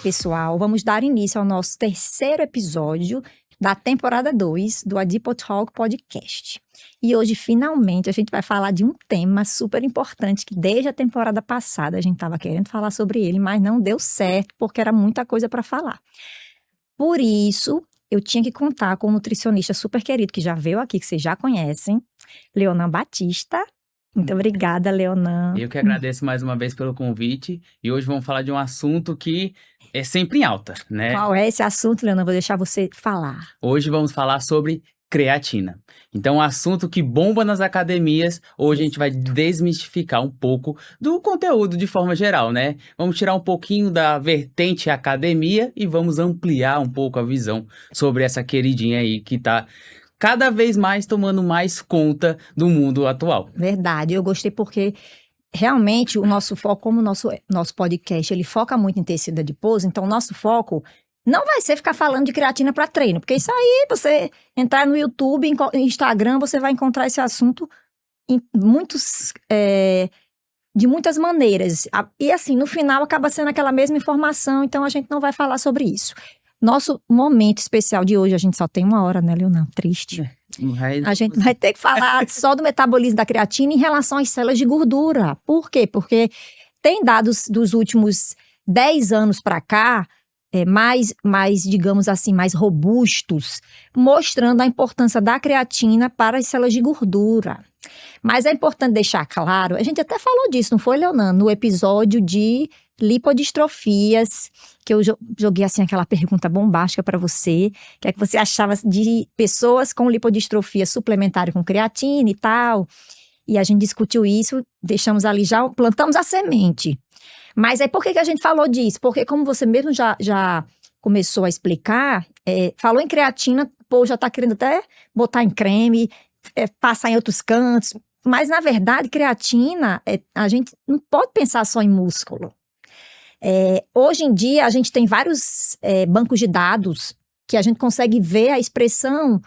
pessoal, vamos dar início ao nosso terceiro episódio da temporada 2 do Adipotalk Podcast. E hoje, finalmente, a gente vai falar de um tema super importante que desde a temporada passada a gente estava querendo falar sobre ele, mas não deu certo porque era muita coisa para falar. Por isso, eu tinha que contar com um nutricionista super querido que já veio aqui, que vocês já conhecem, Leonan Batista. Muito obrigada, Leonan. Eu que agradeço mais uma vez pelo convite e hoje vamos falar de um assunto que é sempre em alta, né? Qual é esse assunto, Leonan? Vou deixar você falar. Hoje vamos falar sobre creatina. Então, um assunto que bomba nas academias, hoje a gente vai desmistificar um pouco do conteúdo de forma geral, né? Vamos tirar um pouquinho da vertente academia e vamos ampliar um pouco a visão sobre essa queridinha aí que tá cada vez mais tomando mais conta do mundo atual. Verdade, eu gostei porque realmente o nosso foco, como o nosso podcast, ele foca muito em tecido adiposo, então o nosso foco não vai ser ficar falando de creatina para treino, porque isso aí, você entrar no YouTube, Instagram, você vai encontrar esse assunto em de muitas maneiras. E assim, no final acaba sendo aquela mesma informação, então a gente não vai falar sobre isso. Nosso momento especial de hoje, a gente só tem 1 hora, né, Leonan? Triste. A gente vai ter que falar só do metabolismo da creatina em relação às células de gordura. Por quê? Porque tem dados dos últimos 10 anos para cá, digamos assim, mais robustos, mostrando a importância da creatina para as células de gordura. Mas é importante deixar claro, a gente até falou disso, não foi, Leonan? No episódio de lipodistrofias, que eu joguei assim aquela pergunta bombástica para você, que é que você achava de pessoas com lipodistrofia suplementarem com creatina e tal, e a gente discutiu isso, deixamos ali já, plantamos a semente. Mas aí por que a gente falou disso? Porque como você mesmo já começou a explicar, falou em creatina, pô, já tá querendo até botar em creme, passar em outros cantos, mas na verdade creatina, a gente não pode pensar só em músculo. Hoje em dia, a gente tem vários bancos de dados que a gente consegue ver a expressão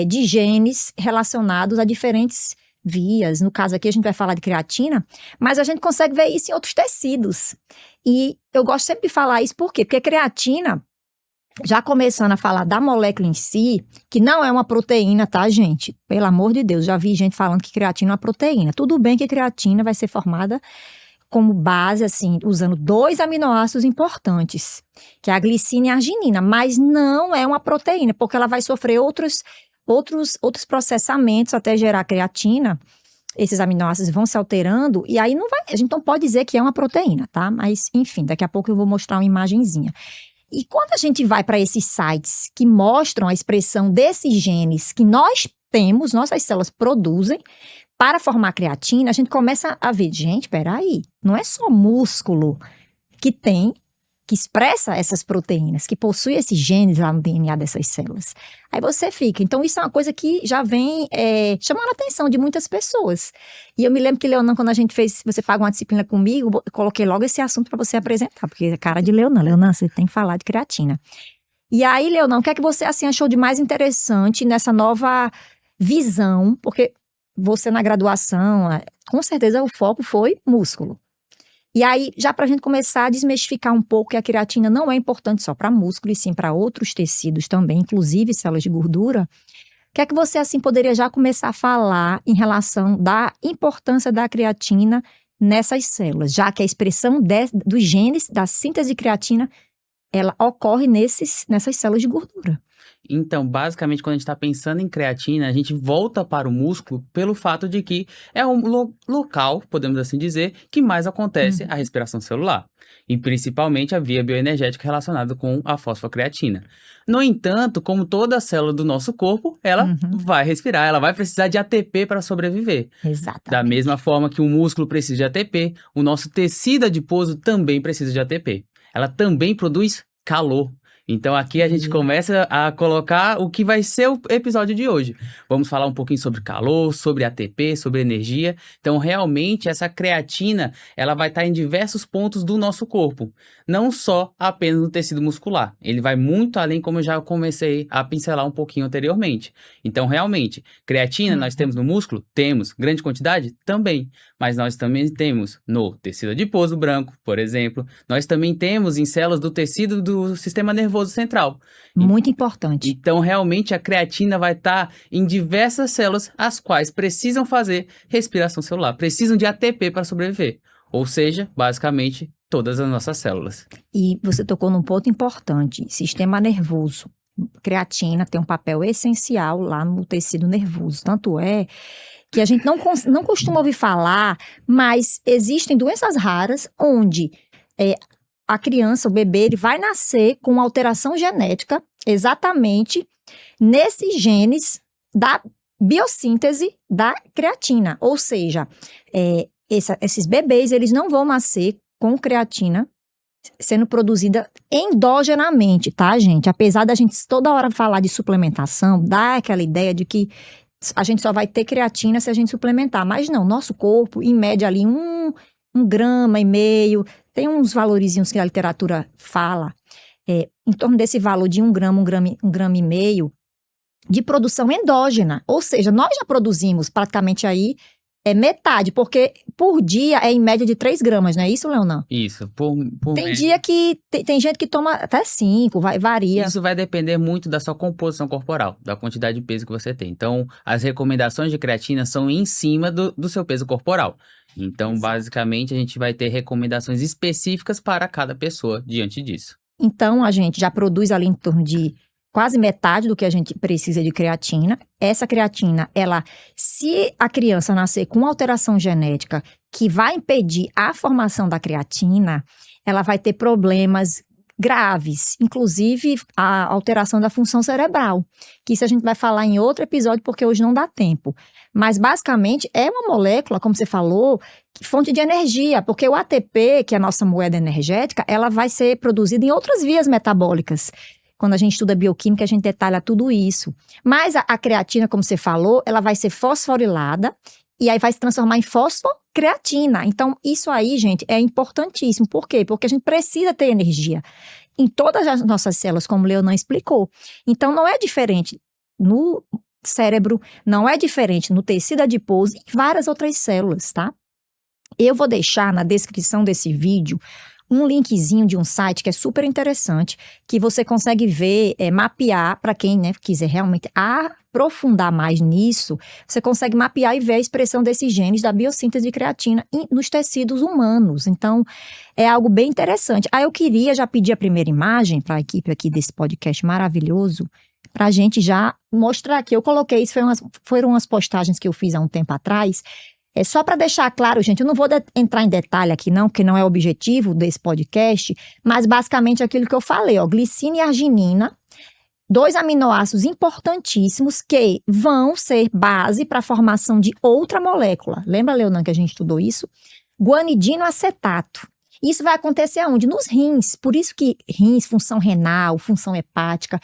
de genes relacionados a diferentes vias. No caso aqui, a gente vai falar de creatina, mas a gente consegue ver isso em outros tecidos. E eu gosto sempre de falar isso, por quê? Porque creatina, já começando a falar da molécula em si, que não é uma proteína, tá, gente? Pelo amor de Deus, já vi gente falando que creatina é uma proteína. Tudo bem que creatina vai ser formada como base, assim, usando 2 aminoácidos importantes, que é a glicina e a arginina, mas não é uma proteína, porque ela vai sofrer outros processamentos até gerar creatina. Esses aminoácidos vão se alterando, e aí a gente não pode dizer que é uma proteína, tá? Mas, enfim, daqui a pouco eu vou mostrar uma imagenzinha. E quando a gente vai para esses sites que mostram a expressão desses genes que nós temos, nossas células produzem, para formar creatina, a gente começa a ver, gente, peraí, não é só músculo que expressa essas proteínas, que possui esses genes lá no DNA dessas células. Aí você fica, então isso é uma coisa que já vem chamando a atenção de muitas pessoas. E eu me lembro que, Leonan, quando a gente você paga uma disciplina comigo, eu coloquei logo esse assunto para você apresentar, porque é cara de Leonan, você tem que falar de creatina. E aí, Leonan, o que é que você assim, achou de mais interessante nessa nova visão, porque você na graduação, com certeza o foco foi músculo. E aí, já para a gente começar a desmistificar um pouco que a creatina não é importante só para músculo, e sim para outros tecidos também, inclusive células de gordura, o que é que você assim poderia já começar a falar em relação da importância da creatina nessas células, já que a expressão dos genes da síntese de creatina, ela ocorre nessas células de gordura. Então, basicamente, quando a gente está pensando em creatina, a gente volta para o músculo pelo fato de que é um local, podemos assim dizer, que mais acontece a respiração celular. E principalmente a via bioenergética relacionada com a fosfocreatina. No entanto, como toda célula do nosso corpo, ela vai respirar, ela vai precisar de ATP para sobreviver. Exatamente. Da mesma forma que o músculo precisa de ATP, o nosso tecido adiposo também precisa de ATP. Ela também produz calor. Então aqui a gente começa a colocar o que vai ser o episódio de hoje. Vamos falar um pouquinho sobre calor, sobre ATP, sobre energia. Então realmente essa creatina, ela vai estar em diversos pontos do nosso corpo. Não só apenas no tecido muscular. Ele vai muito além, como eu já comecei a pincelar um pouquinho anteriormente. Então realmente, creatina nós temos no músculo? Temos. Grande quantidade? Também. Mas nós também temos no tecido adiposo branco, por exemplo. Nós também temos em células do tecido do sistema nervoso central. Muito importante. Então, realmente, a creatina vai estar em diversas células, as quais precisam fazer respiração celular, precisam de ATP para sobreviver. Ou seja, basicamente, todas as nossas células. E você tocou num ponto importante, sistema nervoso. Creatina tem um papel essencial lá no tecido nervoso. Tanto é que a gente não costuma ouvir falar, mas existem doenças raras onde a criança, o bebê, ele vai nascer com uma alteração genética exatamente nesses genes da biossíntese da creatina. Ou seja, esses bebês, eles não vão nascer com creatina sendo produzida endogenamente, tá, gente? Apesar da gente toda hora falar de suplementação, dá aquela ideia de que a gente só vai ter creatina se a gente suplementar. Mas não, nosso corpo, em média ali, 1,5 grama, tem uns valorizinhos que a literatura fala, em torno desse valor de 1 grama, 1,5 grama de produção endógena. Ou seja, nós já produzimos praticamente aí metade, porque por dia é em média de 3 gramas, não é isso, Leonan? Isso, Tem dia que tem gente que toma até 5, varia. Isso vai depender muito da sua composição corporal, da quantidade de peso que você tem. Então, as recomendações de creatina são em cima do seu peso corporal. Então, basicamente, a gente vai ter recomendações específicas para cada pessoa diante disso. Então, a gente já produz ali em torno de quase metade do que a gente precisa de creatina. Essa creatina, se a criança nascer com alteração genética que vai impedir a formação da creatina, ela vai ter problemas graves, inclusive a alteração da função cerebral, que isso a gente vai falar em outro episódio, porque hoje não dá tempo. Mas, basicamente, é uma molécula, como você falou, fonte de energia, porque o ATP, que é a nossa moeda energética, ela vai ser produzida em outras vias metabólicas. Quando a gente estuda bioquímica, a gente detalha tudo isso. Mas a creatina, como você falou, ela vai ser fosforilada e aí vai se transformar em fosfocreatina. Então, isso aí, gente, é importantíssimo. Por quê? Porque a gente precisa ter energia em todas as nossas células, como o Leonan explicou. Então, não é diferente no cérebro, não é diferente no tecido adiposo e várias outras células, tá? Eu vou deixar na descrição desse vídeo um linkzinho de um site que é super interessante, que você consegue ver, mapear, para quem quiser realmente aprofundar mais nisso, você consegue mapear e ver a expressão desses genes da biossíntese de creatina nos tecidos humanos. Então, é algo bem interessante. Eu queria já pedir a primeira imagem para a equipe aqui desse podcast maravilhoso, para a gente já mostrar aqui. Eu coloquei, isso foram umas postagens que eu fiz há um tempo atrás. É só para deixar claro, gente, eu não vou entrar em detalhe aqui não, porque não é o objetivo desse podcast, mas basicamente aquilo que eu falei, glicina e arginina, 2 aminoácidos importantíssimos que vão ser base para a formação de outra molécula. Lembra, Leonan, que a gente estudou isso? Guanidinoacetato. Isso vai acontecer aonde? Nos rins. Por isso que rins, função renal, função hepática,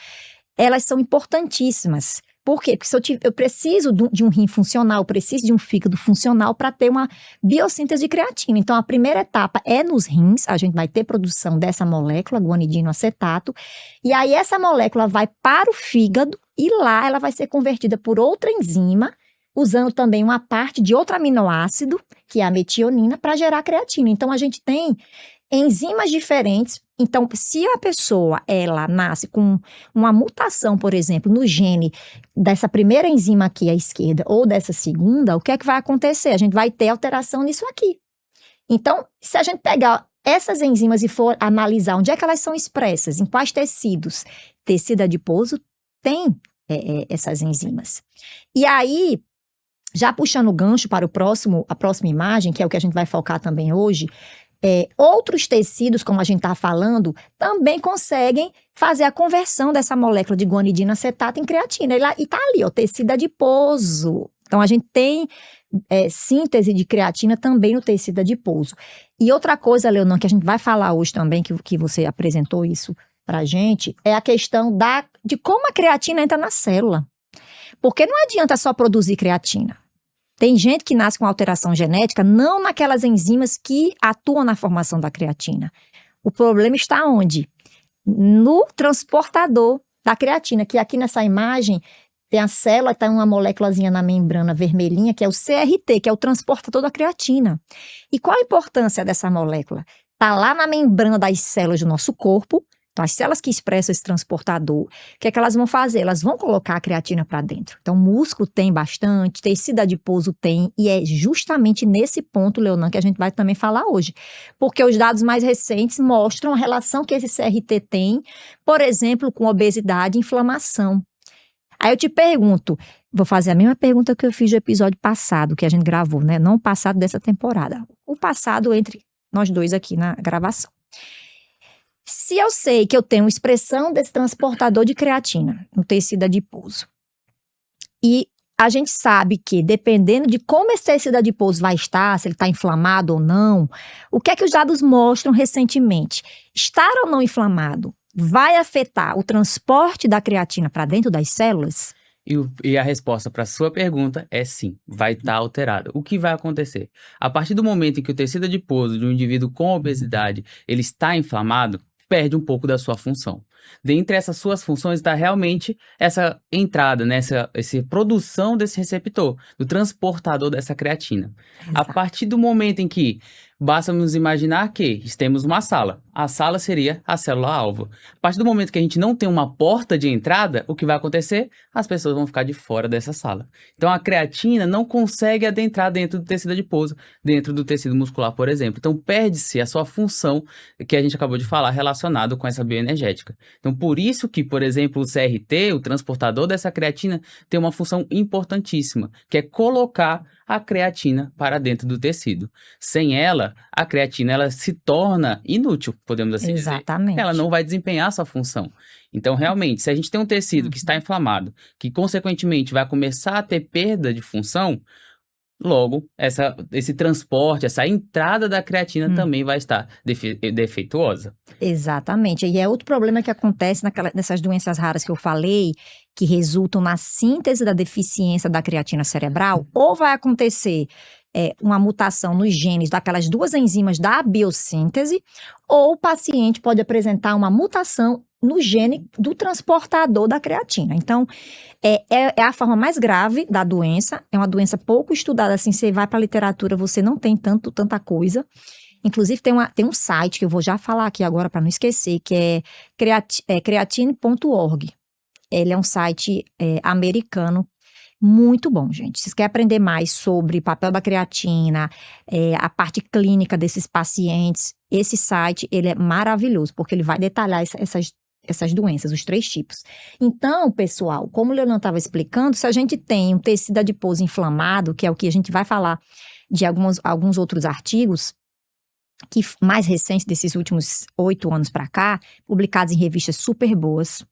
elas são importantíssimas. Por quê? Porque eu preciso de um rim funcional, eu preciso de um fígado funcional para ter uma biossíntese de creatina. Então, a primeira etapa é nos rins, a gente vai ter produção dessa molécula, guanidinoacetato, e aí essa molécula vai para o fígado e lá ela vai ser convertida por outra enzima, usando também uma parte de outro aminoácido, que é a metionina, para gerar creatina. Então, a gente tem enzimas diferentes. Então, se a pessoa, ela nasce com uma mutação, por exemplo, no gene dessa primeira enzima aqui à esquerda ou dessa segunda, o que é que vai acontecer? A gente vai ter alteração nisso aqui. Então, se a gente pegar essas enzimas e for analisar onde é que elas são expressas, em quais tecidos, tecido adiposo tem essas enzimas. E aí, já puxando o gancho para a próxima imagem, que é o que a gente vai focar também hoje, outros tecidos, como a gente está falando, também conseguem fazer a conversão dessa molécula de guanidinoacetato em creatina. E está ali, tecido adiposo. Então, a gente tem síntese de creatina também no tecido adiposo. E outra coisa, Leonan, que a gente vai falar hoje também, que você apresentou isso pra gente é a questão de como a creatina entra na célula. Porque não adianta só produzir creatina. Tem gente que nasce com alteração genética, não naquelas enzimas que atuam na formação da creatina. O problema está onde? No transportador da creatina, que aqui nessa imagem tem a célula, está uma moléculazinha na membrana vermelhinha, que é o CRT, que é o transportador da creatina. E qual a importância dessa molécula? Está lá na membrana das células do nosso corpo. Então, as células que expressam esse transportador, o que é que elas vão fazer? Elas vão colocar a creatina para dentro. Então, músculo tem bastante, tecido adiposo tem, e é justamente nesse ponto, Leonan, que a gente vai também falar hoje. Porque os dados mais recentes mostram a relação que esse CRT tem, por exemplo, com obesidade e inflamação. Aí eu te pergunto, vou fazer a mesma pergunta que eu fiz no episódio passado, que a gente gravou, né? Não o passado dessa temporada, o passado entre nós dois aqui na gravação. Se eu sei que eu tenho expressão desse transportador de creatina no tecido adiposo, e a gente sabe que, dependendo de como esse tecido adiposo vai estar, se ele está inflamado ou não, o que é que os dados mostram recentemente? Estar ou não inflamado vai afetar o transporte da creatina para dentro das células? E a resposta para a sua pergunta é sim, vai estar alterada. O que vai acontecer? A partir do momento em que o tecido adiposo de um indivíduo com obesidade ele está inflamado, perde um pouco da sua função. Dentre essas suas funções está realmente essa entrada, né, essa produção desse receptor, do transportador dessa creatina. A Exato. partir do momento em que basta nos imaginar que temos uma sala, a sala seria a célula-alvo. A partir do momento que a gente não tem uma porta de entrada, o que vai acontecer? As pessoas vão ficar de fora dessa sala. Então a creatina não consegue adentrar dentro do tecido adiposo, dentro do tecido muscular, por exemplo. Então perde-se a sua função que a gente acabou de falar relacionado com essa bioenergética. Então, por isso que, por exemplo, o CRT, o transportador dessa creatina, tem uma função importantíssima, que é colocar a creatina para dentro do tecido. Sem ela, a creatina ela se torna inútil, podemos assim dizer. Exatamente. Ela não vai desempenhar sua função. Então, realmente, se a gente tem um tecido que está inflamado, que consequentemente vai começar a ter perda de função, logo, esse transporte, essa entrada da creatina também vai estar defeituosa. Exatamente. E é outro problema que acontece nessas doenças raras que eu falei, que resultam na síntese da deficiência da creatina cerebral, ou vai acontecer uma mutação nos genes daquelas duas enzimas da biossíntese, ou o paciente pode apresentar uma mutação no gene do transportador da creatina. Então, é a forma mais grave da doença, é uma doença pouco estudada, assim, você vai para a literatura, você não tem tanta coisa. Inclusive, tem um site que eu vou já falar aqui agora para não esquecer, que é creatine.org. Ele é um site americano muito bom, gente. Se você quer aprender mais sobre o papel da creatina, a parte clínica desses pacientes, esse site ele é maravilhoso, porque ele vai detalhar essas doenças, os 3 tipos. Então, pessoal, como o Leonan estava explicando, se a gente tem um tecido adiposo inflamado, que é o que a gente vai falar de alguns outros artigos, que mais recentes, desses últimos 8 anos para cá, publicados em revistas super boas,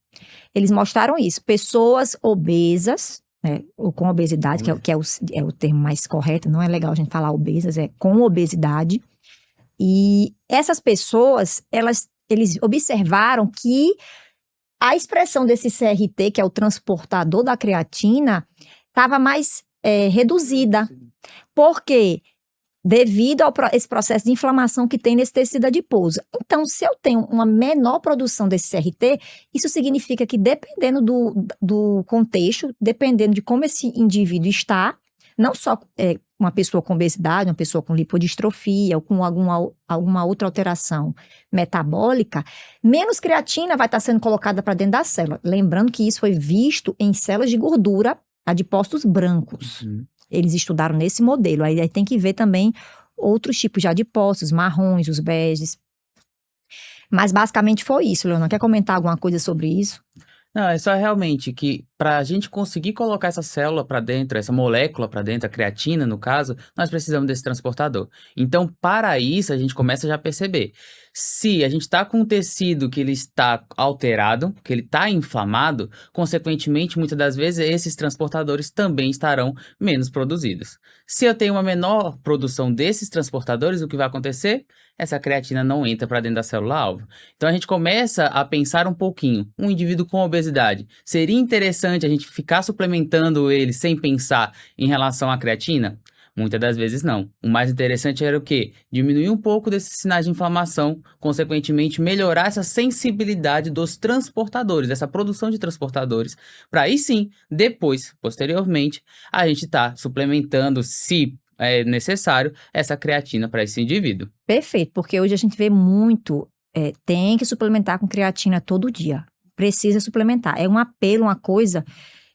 eles mostraram isso. Pessoas obesas, né, ou com obesidade, que é o termo mais correto, não é legal a gente falar obesas, é com obesidade. E essas pessoas, eles observaram que a expressão desse CRT, que é o transportador da creatina, estava mais reduzida. Por quê? Devido a esse processo de inflamação que tem nesse tecido adiposo. Então, se eu tenho uma menor produção desse CRT, isso significa que dependendo do contexto, dependendo de como esse indivíduo está, não só uma pessoa com obesidade, uma pessoa com lipodistrofia ou com alguma outra alteração metabólica, menos creatina vai estar sendo colocada para dentro da célula. Lembrando que isso foi visto em células de gordura, adipócitos brancos. Eles estudaram nesse modelo. Aí tem que ver também outros tipos de adipócitos, marrons, os beges. Mas basicamente foi isso, Leonan. Quer comentar alguma coisa sobre isso? Não, é só realmente que para a gente conseguir colocar essa célula para dentro, essa molécula para dentro, a creatina no caso, nós precisamos desse transportador. Então, para isso, a gente começa já a perceber. Se a gente está com um tecido que ele está alterado, que ele está inflamado, consequentemente, muitas das vezes, esses transportadores também estarão menos produzidos. Se eu tenho uma menor produção desses transportadores, o que vai acontecer? Essa creatina não entra para dentro da célula-alvo. Então, a gente começa a pensar um pouquinho. Um indivíduo com obesidade, seria interessante a gente ficar suplementando ele sem pensar em relação à creatina? Muitas das vezes não. O mais interessante era o quê? Diminuir um pouco desses sinais de inflamação, consequentemente melhorar essa sensibilidade dos transportadores, dessa produção de transportadores, para aí sim, depois, posteriormente, a gente tá suplementando, se é necessário, essa creatina para esse indivíduo. Perfeito, porque hoje a gente vê muito, tem que suplementar com creatina todo dia. Precisa suplementar. É um apelo, uma coisa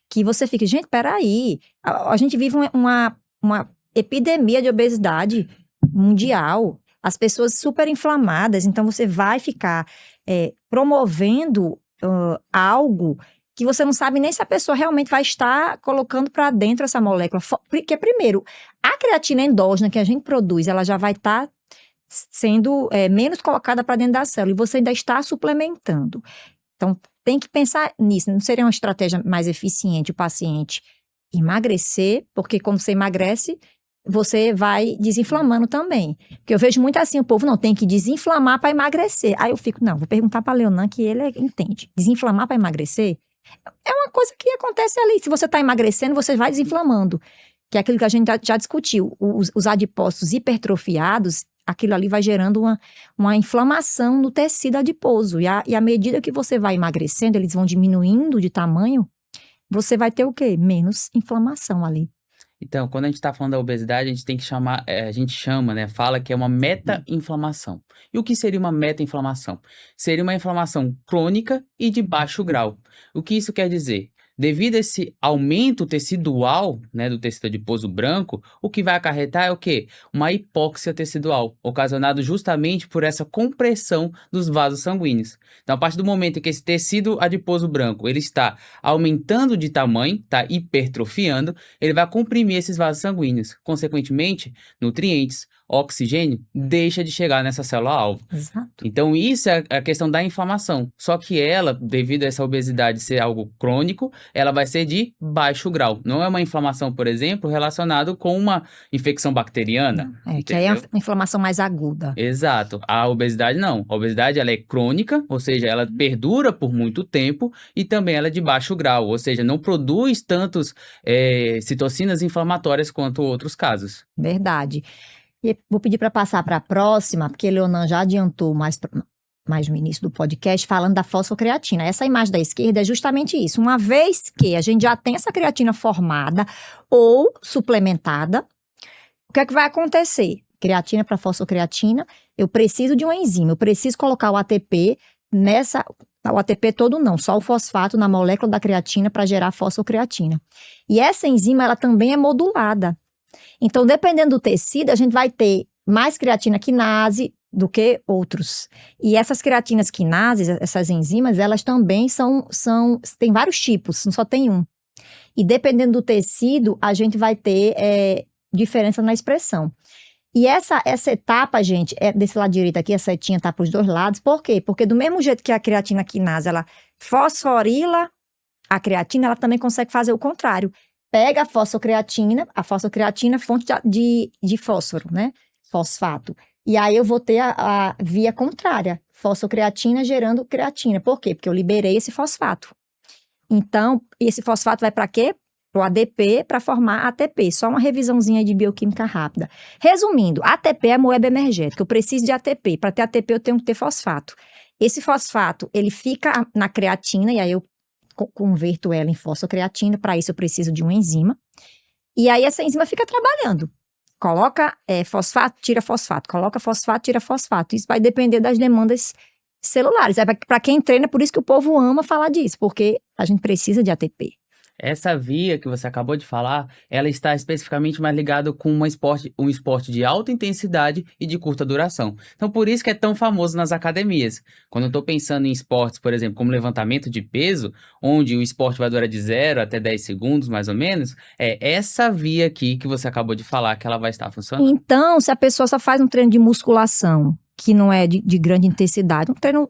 que você fica, gente, peraí, a gente vive uma epidemia de obesidade mundial, as pessoas super inflamadas, então você vai ficar promovendo algo que você não sabe nem se a pessoa realmente vai estar colocando para dentro essa molécula. Porque, primeiro, a creatina endógena que a gente produz, ela já vai estar sendo menos colocada para dentro da célula, e você ainda está suplementando. Então, tem que pensar nisso. Não seria uma estratégia mais eficiente o paciente emagrecer, porque quando você emagrece, você vai desinflamando também. Porque eu vejo muito assim, o povo não tem que desinflamar para emagrecer. Aí eu fico, não, vou perguntar para Leonan que ele entende. Desinflamar para emagrecer é uma coisa que acontece ali. Se você está emagrecendo, você vai desinflamando. Que é aquilo que a gente já discutiu. Os adipócitos hipertrofiados, aquilo ali vai gerando uma inflamação no tecido adiposo. E à medida que você vai emagrecendo, eles vão diminuindo de tamanho, você vai ter o quê? Menos inflamação ali. Então, quando a gente está falando da obesidade, a gente tem que chamar, a gente chama, né, fala que é uma meta-inflamação. E o que seria uma meta-inflamação? Seria uma inflamação crônica e de baixo grau. O que isso quer dizer? Devido a esse aumento tecidual, né, do tecido adiposo branco, o que vai acarretar é o quê? Uma hipóxia tecidual, ocasionado justamente por essa compressão dos vasos sanguíneos. Então, a partir do momento em que esse tecido adiposo branco ele está aumentando de tamanho, está hipertrofiando, ele vai comprimir esses vasos sanguíneos. Consequentemente, nutrientes, oxigênio deixa de chegar nessa célula-alvo. Exato. Então, isso é a questão da inflamação. Só que ela, devido a essa obesidade ser algo crônico, ela vai ser de baixo grau. Não é uma inflamação, por exemplo, relacionada com uma infecção bacteriana. Que aí é uma inflamação mais aguda. Exato. A obesidade não. A obesidade ela é crônica, ou seja, ela perdura por muito tempo e também ela é de baixo grau, ou seja, não produz tantos citocinas inflamatórias quanto outros casos. Verdade. E vou pedir para passar para a próxima, porque Leonan já adiantou mais no início do podcast, falando da fosfocreatina. Essa imagem da esquerda é justamente isso. Uma vez que a gente já tem essa creatina formada ou suplementada, o que é que vai acontecer? Creatina para fosfocreatina, eu preciso de uma enzima, eu preciso colocar o ATP o ATP todo não, só o fosfato na molécula da creatina para gerar fosfocreatina. E essa enzima, ela também é modulada. Então, dependendo do tecido, a gente vai ter mais creatina quinase do que outros. E essas creatinas quinases, essas enzimas, elas também tem vários tipos, não só tem um. E dependendo do tecido, a gente vai ter diferença na expressão. E essa etapa, gente, desse lado direito aqui, a setinha tá para os dois lados. Por quê? Porque do mesmo jeito que a creatina quinase, ela fosforila a creatina, ela também consegue fazer o contrário. Pega a fosfocreatina, fonte de fósforo, né? Fosfato. E aí eu vou ter a via contrária, fosfocreatina gerando creatina. Por quê? Porque eu liberei esse fosfato. Então, esse fosfato vai para quê? Para o ADP, para formar ATP. Só uma revisãozinha de bioquímica rápida. Resumindo, ATP é moeba energética. Eu preciso de ATP. Para ter ATP, eu tenho que ter fosfato. Esse fosfato, ele fica na creatina, e aí eu converto ela em fosfocreatina. Para isso, eu preciso de uma enzima. E aí, essa enzima fica trabalhando. Coloca fosfato, tira fosfato. Coloca fosfato, tira fosfato. Isso vai depender das demandas celulares. Para quem treina, por isso que o povo ama falar disso, porque a gente precisa de ATP. Essa via que você acabou de falar, ela está especificamente mais ligada com um esporte de alta intensidade e de curta duração. Então, por isso que é tão famoso nas academias. Quando eu estou pensando em esportes, por exemplo, como levantamento de peso, onde o esporte vai durar de 0 até 10 segundos, mais ou menos, é essa via aqui que você acabou de falar que ela vai estar funcionando. Então, se a pessoa só faz um treino de musculação, que não é de grande intensidade, um treino,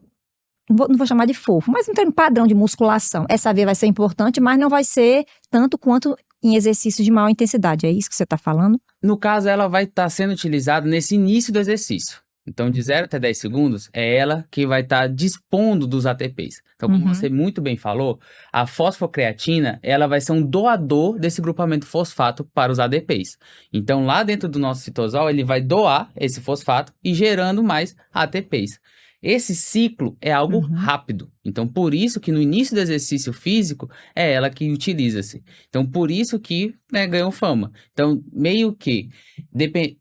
não vou chamar de fofo, mas um treino padrão de musculação. Essa via vai ser importante, mas não vai ser tanto quanto em exercícios de maior intensidade. É isso que você está falando? No caso, ela vai estar sendo utilizada nesse início do exercício. Então, de 0 até 10 segundos, é ela que vai estar dispondo dos ATPs. Então, como você muito bem falou, a fosfocreatina, ela vai ser um doador desse grupamento fosfato para os ADPs. Então, lá dentro do nosso citosol, ele vai doar esse fosfato e gerando mais ATPs. Esse ciclo é algo rápido. Então, por isso que no início do exercício físico, é ela que utiliza-se. Então, por isso que ganhou fama. Então, meio que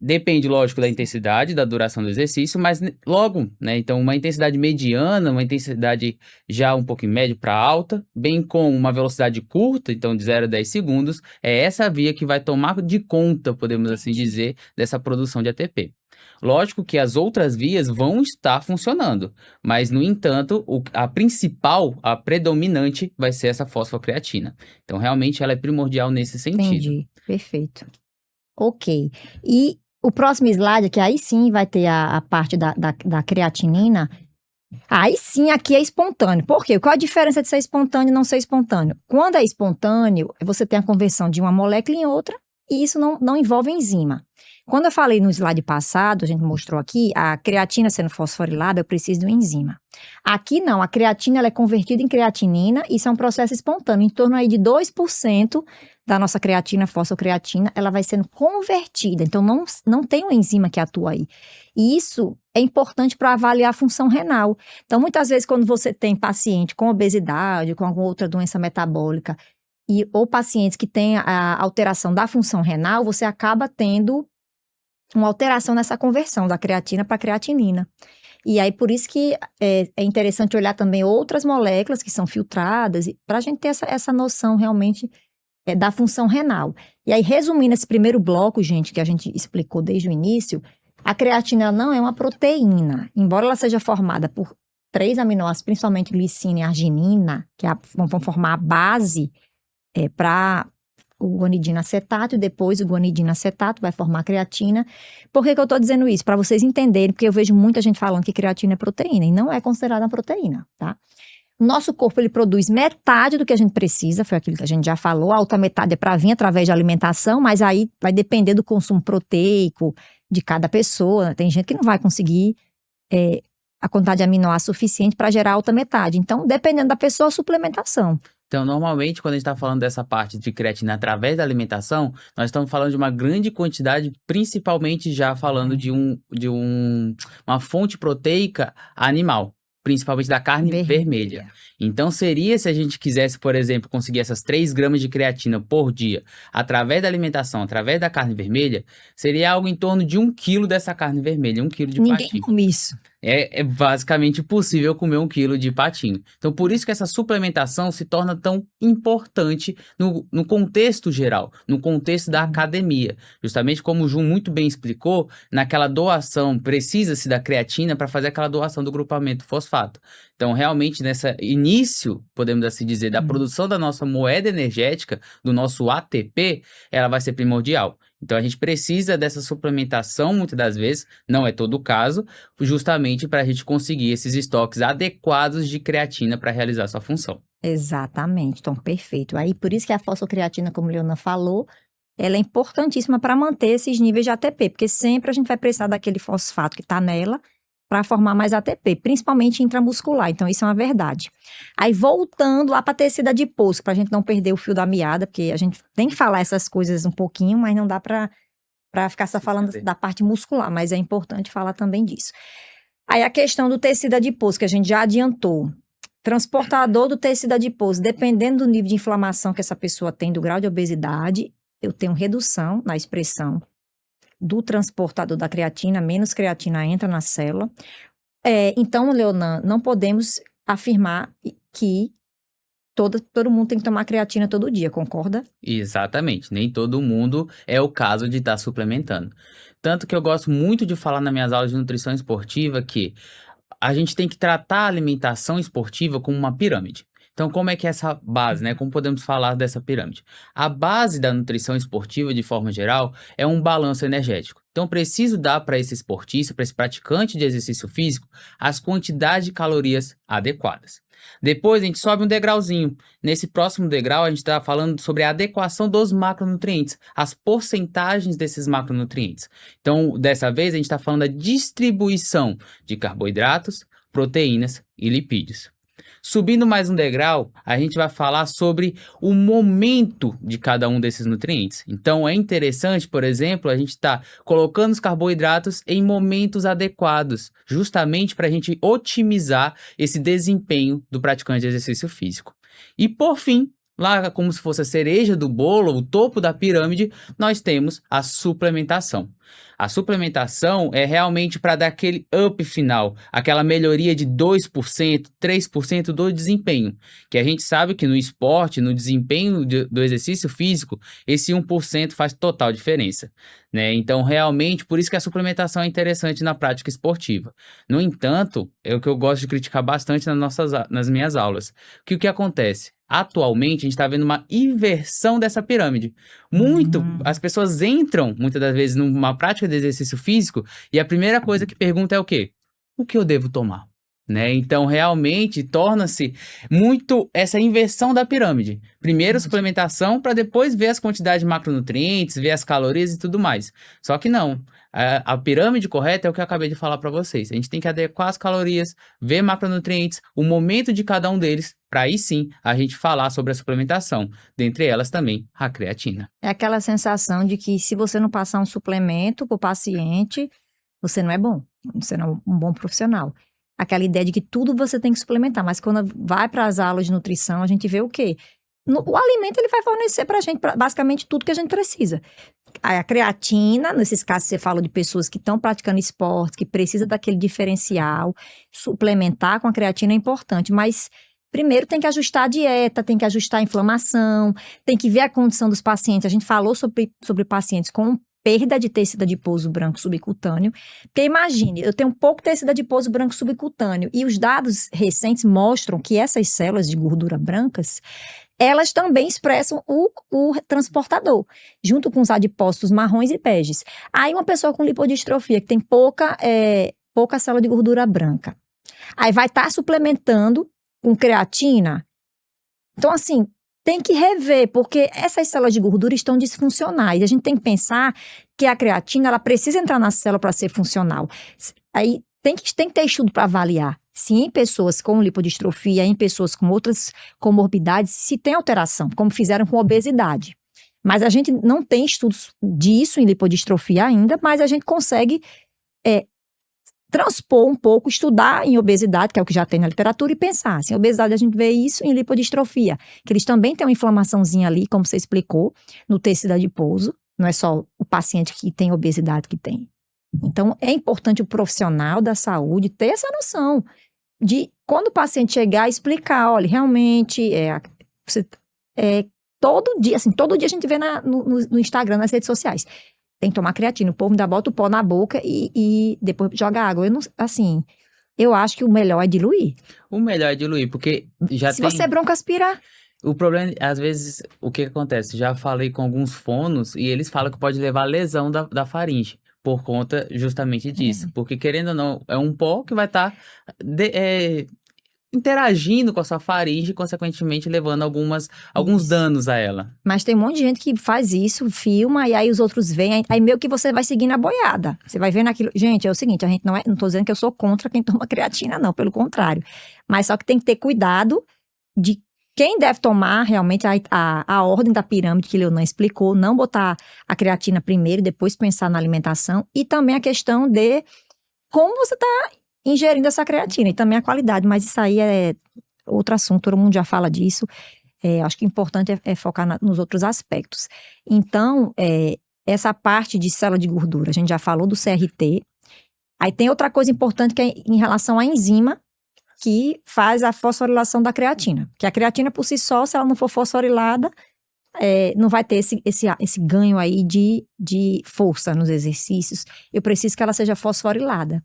depende, lógico, da intensidade, da duração do exercício, mas logo, né? Então, uma intensidade mediana, uma intensidade já um pouco média para alta, bem com uma velocidade curta, então de 0 a 10 segundos, é essa via que vai tomar de conta, podemos assim dizer, dessa produção de ATP. Lógico que as outras vias vão estar funcionando, mas, no entanto, a principal, a predominante, vai ser essa fosfocreatina. Então, realmente, ela é primordial nesse sentido. Entendi, perfeito. Ok. E o próximo slide, que aí sim vai ter a parte da creatinina, aí sim aqui é espontâneo. Por quê? Qual a diferença de ser espontâneo e não ser espontâneo? Quando é espontâneo, você tem a conversão de uma molécula em outra, e isso não envolve enzima. Quando eu falei no slide passado, a gente mostrou aqui, a creatina sendo fosforilada, eu preciso de uma enzima. Aqui não, a creatina ela é convertida em creatinina, isso é um processo espontâneo, em torno aí de 2% da nossa creatina, fosfocreatina, ela vai sendo convertida, então não tem uma enzima que atua aí. E isso é importante para avaliar a função renal. Então, muitas vezes, quando você tem paciente com obesidade, com alguma outra doença metabólica, ou pacientes que têm a alteração da função renal, você acaba tendo uma alteração nessa conversão da creatina para creatinina. E aí, por isso que é interessante olhar também outras moléculas que são filtradas, para a gente ter essa noção realmente da função renal. E aí, resumindo esse primeiro bloco, gente, que a gente explicou desde o início, a creatina não é uma proteína. Embora ela seja formada por 3 aminoácidos, principalmente glicina e arginina, que vão formar a base para o guanidina acetato, e depois o guanidina acetato vai formar creatina. Por que eu estou dizendo isso? Para vocês entenderem, porque eu vejo muita gente falando que creatina é proteína, e não é considerada uma proteína, tá? O nosso corpo, ele produz metade do que a gente precisa, foi aquilo que a gente já falou, a outra metade é para vir através de alimentação, mas aí vai depender do consumo proteico de cada pessoa. Tem gente que não vai conseguir a quantidade de aminoácidos suficiente para gerar a outra metade. Então, dependendo da pessoa, a suplementação. Então, normalmente, quando a gente está falando dessa parte de creatina através da alimentação, nós estamos falando de uma grande quantidade, principalmente já falando de uma fonte proteica animal, principalmente da carne vermelha. Então, seria se a gente quisesse, por exemplo, conseguir essas 3 gramas de creatina por dia, através da alimentação, através da carne vermelha, seria algo em torno de 1 quilo dessa carne vermelha, 1 quilo de patinho. Ninguém come isso. É basicamente impossível comer 1 quilo de patinho. Então, por isso que essa suplementação se torna tão importante no contexto geral, no contexto da academia. Justamente como o Ju muito bem explicou, naquela doação, precisa-se da creatina para fazer aquela doação do grupamento fosfato. Então, realmente, nesse início, podemos assim dizer, da produção da nossa moeda energética, do nosso ATP, ela vai ser primordial. Então, a gente precisa dessa suplementação, muitas das vezes, não é todo o caso, justamente para a gente conseguir esses estoques adequados de creatina para realizar sua função. Exatamente, então, perfeito. Aí, por isso que a fosfocreatina, como a Leona falou, ela é importantíssima para manter esses níveis de ATP, porque sempre a gente vai precisar daquele fosfato que está nela para formar mais ATP, principalmente intramuscular. Então, isso é uma verdade. Aí, voltando lá para a tecido adiposo, para a gente não perder o fio da meada, porque a gente tem que falar essas coisas um pouquinho, mas não dá para ficar só falando da parte muscular, mas é importante falar também disso. Aí, a questão do tecido adiposo, que a gente já adiantou. Transportador do tecido adiposo, dependendo do nível de inflamação que essa pessoa tem, do grau de obesidade, eu tenho redução na expressão do transportador da creatina, menos creatina entra na célula. Então, Leonan, não podemos afirmar que todo mundo tem que tomar creatina todo dia, concorda? Exatamente, nem todo mundo é o caso de estar suplementando. Tanto que eu gosto muito de falar nas minhas aulas de nutrição esportiva que a gente tem que tratar a alimentação esportiva como uma pirâmide. Então, como é que é essa base, né? Como podemos falar dessa pirâmide? A base da nutrição esportiva, de forma geral, é um balanço energético. Então, preciso dar para esse esportista, para esse praticante de exercício físico, as quantidades de calorias adequadas. Depois, a gente sobe um degrauzinho. Nesse próximo degrau, a gente está falando sobre a adequação dos macronutrientes, as porcentagens desses macronutrientes. Então, dessa vez, a gente está falando da distribuição de carboidratos, proteínas e lipídios. Subindo mais um degrau, a gente vai falar sobre o momento de cada um desses nutrientes. Então, é interessante, por exemplo, a gente estar colocando os carboidratos em momentos adequados, justamente para a gente otimizar esse desempenho do praticante de exercício físico. E, por fim, lá como se fosse a cereja do bolo, o topo da pirâmide, nós temos a suplementação. A suplementação é realmente para dar aquele up final, aquela melhoria de 2%, 3% do desempenho, que a gente sabe que no esporte, no desempenho do exercício físico, esse 1% faz total diferença, né? Então, realmente, por isso que a suplementação é interessante na prática esportiva. No entanto, é o que eu gosto de criticar bastante nas minhas aulas. Que o que acontece? Atualmente, a gente está vendo uma inversão dessa pirâmide. As pessoas entram, muitas das vezes, numa prática de exercício físico e a primeira coisa que pergunta é o quê? O que eu devo tomar? Né? Então, realmente, torna-se muito essa inversão da pirâmide. Primeiro, suplementação, para depois ver as quantidades de macronutrientes, ver as calorias e tudo mais. Só que não. A pirâmide correta é o que eu acabei de falar para vocês. A gente tem que adequar as calorias, ver macronutrientes, o momento de cada um deles, para aí sim a gente falar sobre a suplementação. Dentre elas também a creatina. É aquela sensação de que se você não passar um suplemento para o paciente, você não é bom. Você não é um bom profissional. Aquela ideia de que tudo você tem que suplementar. Mas quando vai para as aulas de nutrição, a gente vê o quê? O alimento ele vai fornecer para a gente basicamente tudo que a gente precisa. A creatina, nesses casos você fala de pessoas que estão praticando esportes, que precisa daquele diferencial, suplementar com a creatina é importante, mas primeiro tem que ajustar a dieta, tem que ajustar a inflamação, tem que ver a condição dos pacientes. A gente falou sobre pacientes com perda de tecido adiposo branco subcutâneo, porque imagine, eu tenho pouco tecido adiposo branco subcutâneo e os dados recentes mostram que essas células de gordura brancas, elas também expressam o transportador, junto com os adipócitos marrons e beges. Aí uma pessoa com lipodistrofia, que tem pouca célula de gordura branca, aí vai estar suplementando com creatina. Então, assim, tem que rever, porque essas células de gordura estão disfuncionais. A gente tem que pensar que a creatina, ela precisa entrar na célula para ser funcional. Aí tem que ter estudo para avaliar se em pessoas com lipodistrofia, em pessoas com outras comorbidades, se tem alteração, como fizeram com obesidade. Mas a gente não tem estudos disso em lipodistrofia ainda, mas a gente consegue transpor um pouco, estudar em obesidade, que é o que já tem na literatura, e pensar. Assim, em obesidade a gente vê isso em lipodistrofia, que eles também têm uma inflamaçãozinha ali, como você explicou, no tecido adiposo. Não é só o paciente que tem obesidade que tem. Então, é importante o profissional da saúde ter essa noção de quando o paciente chegar e explicar, olha, realmente, todo dia a gente vê no Instagram, nas redes sociais, tem que tomar creatina, o povo ainda bota o pó na boca e depois joga água. Eu acho que o melhor é diluir. O melhor é diluir, porque Se você é broncoaspirar. O problema, às vezes, o que acontece? Já falei com alguns fonos e eles falam que pode levar lesão da faringe. Por conta justamente disso. Porque, querendo ou não, é um pó que vai estar interagindo com a sua faringe e, consequentemente, levando alguns danos a ela. Mas tem um monte de gente que faz isso, filma, e aí os outros veem, aí meio que você vai seguindo a boiada. Você vai vendo aquilo. Gente, é o seguinte, a gente não tô dizendo que eu sou contra quem toma creatina, não, pelo contrário. Mas só que tem que ter cuidado de quem deve tomar realmente a ordem da pirâmide que Leonan explicou, não botar a creatina primeiro e depois pensar na alimentação, e também a questão de como você está ingerindo essa creatina, e também a qualidade, mas isso aí é outro assunto, todo mundo já fala disso, acho que o importante é focar nos outros aspectos. Então, essa parte de célula de gordura, a gente já falou do CRT, aí tem outra coisa importante que é em relação à enzima, que faz a fosforilação da creatina. Que a creatina por si só, se ela não for fosforilada, não vai ter esse ganho aí de força nos exercícios. Eu preciso que ela seja fosforilada.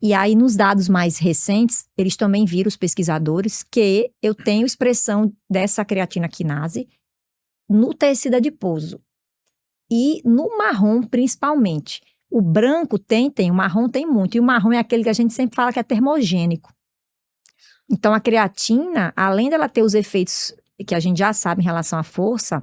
E aí, nos dados mais recentes, eles também viram, os pesquisadores, que eu tenho expressão dessa creatina quinase no tecido adiposo e no marrom, principalmente. O branco tem, o marrom tem muito. E o marrom é aquele que a gente sempre fala que é termogênico. Então, a creatina, além dela ter os efeitos que a gente já sabe em relação à força,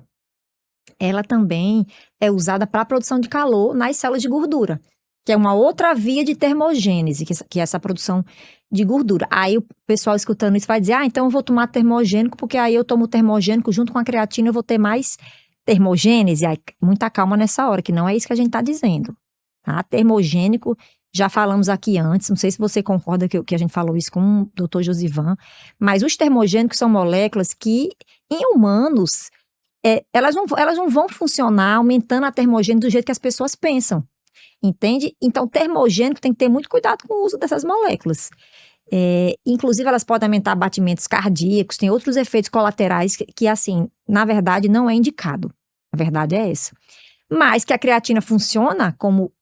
ela também é usada para a produção de calor nas células de gordura, que é uma outra via de termogênese, que é essa produção de gordura. Aí o pessoal escutando isso vai dizer, então eu vou tomar termogênico, porque aí eu tomo termogênico junto com a creatina, eu vou ter mais termogênese. Aí, muita calma nessa hora, que não é isso que a gente está dizendo. Tá? Termogênico, já falamos aqui antes, não sei se você concorda que a gente falou isso com o Dr. Josivan, mas os termogênicos são moléculas que, em humanos, elas não vão funcionar aumentando a termogênese do jeito que as pessoas pensam. Entende? Então, termogênico tem que ter muito cuidado com o uso dessas moléculas. Inclusive, elas podem aumentar batimentos cardíacos, tem outros efeitos colaterais que, assim, na verdade, não é indicado. A verdade é essa. Mas que a creatina funciona como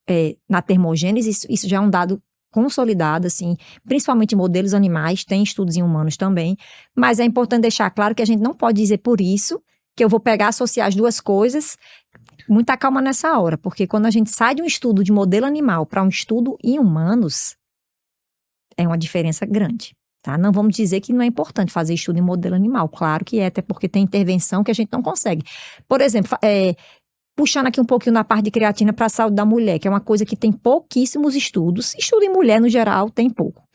na termogênese, isso já é um dado consolidado, assim, principalmente em modelos animais, tem estudos em humanos também, mas é importante deixar claro que a gente não pode dizer por isso que eu vou pegar, associar as duas coisas. Muita calma nessa hora, porque quando a gente sai de um estudo de modelo animal para um estudo em humanos, é uma diferença grande, tá? Não vamos dizer que não é importante fazer estudo em modelo animal, claro que é, até porque tem intervenção que a gente não consegue. Por exemplo, puxando aqui um pouquinho na parte de creatina para a saúde da mulher, que é uma coisa que tem pouquíssimos estudos, estudo em mulher no geral tem pouco.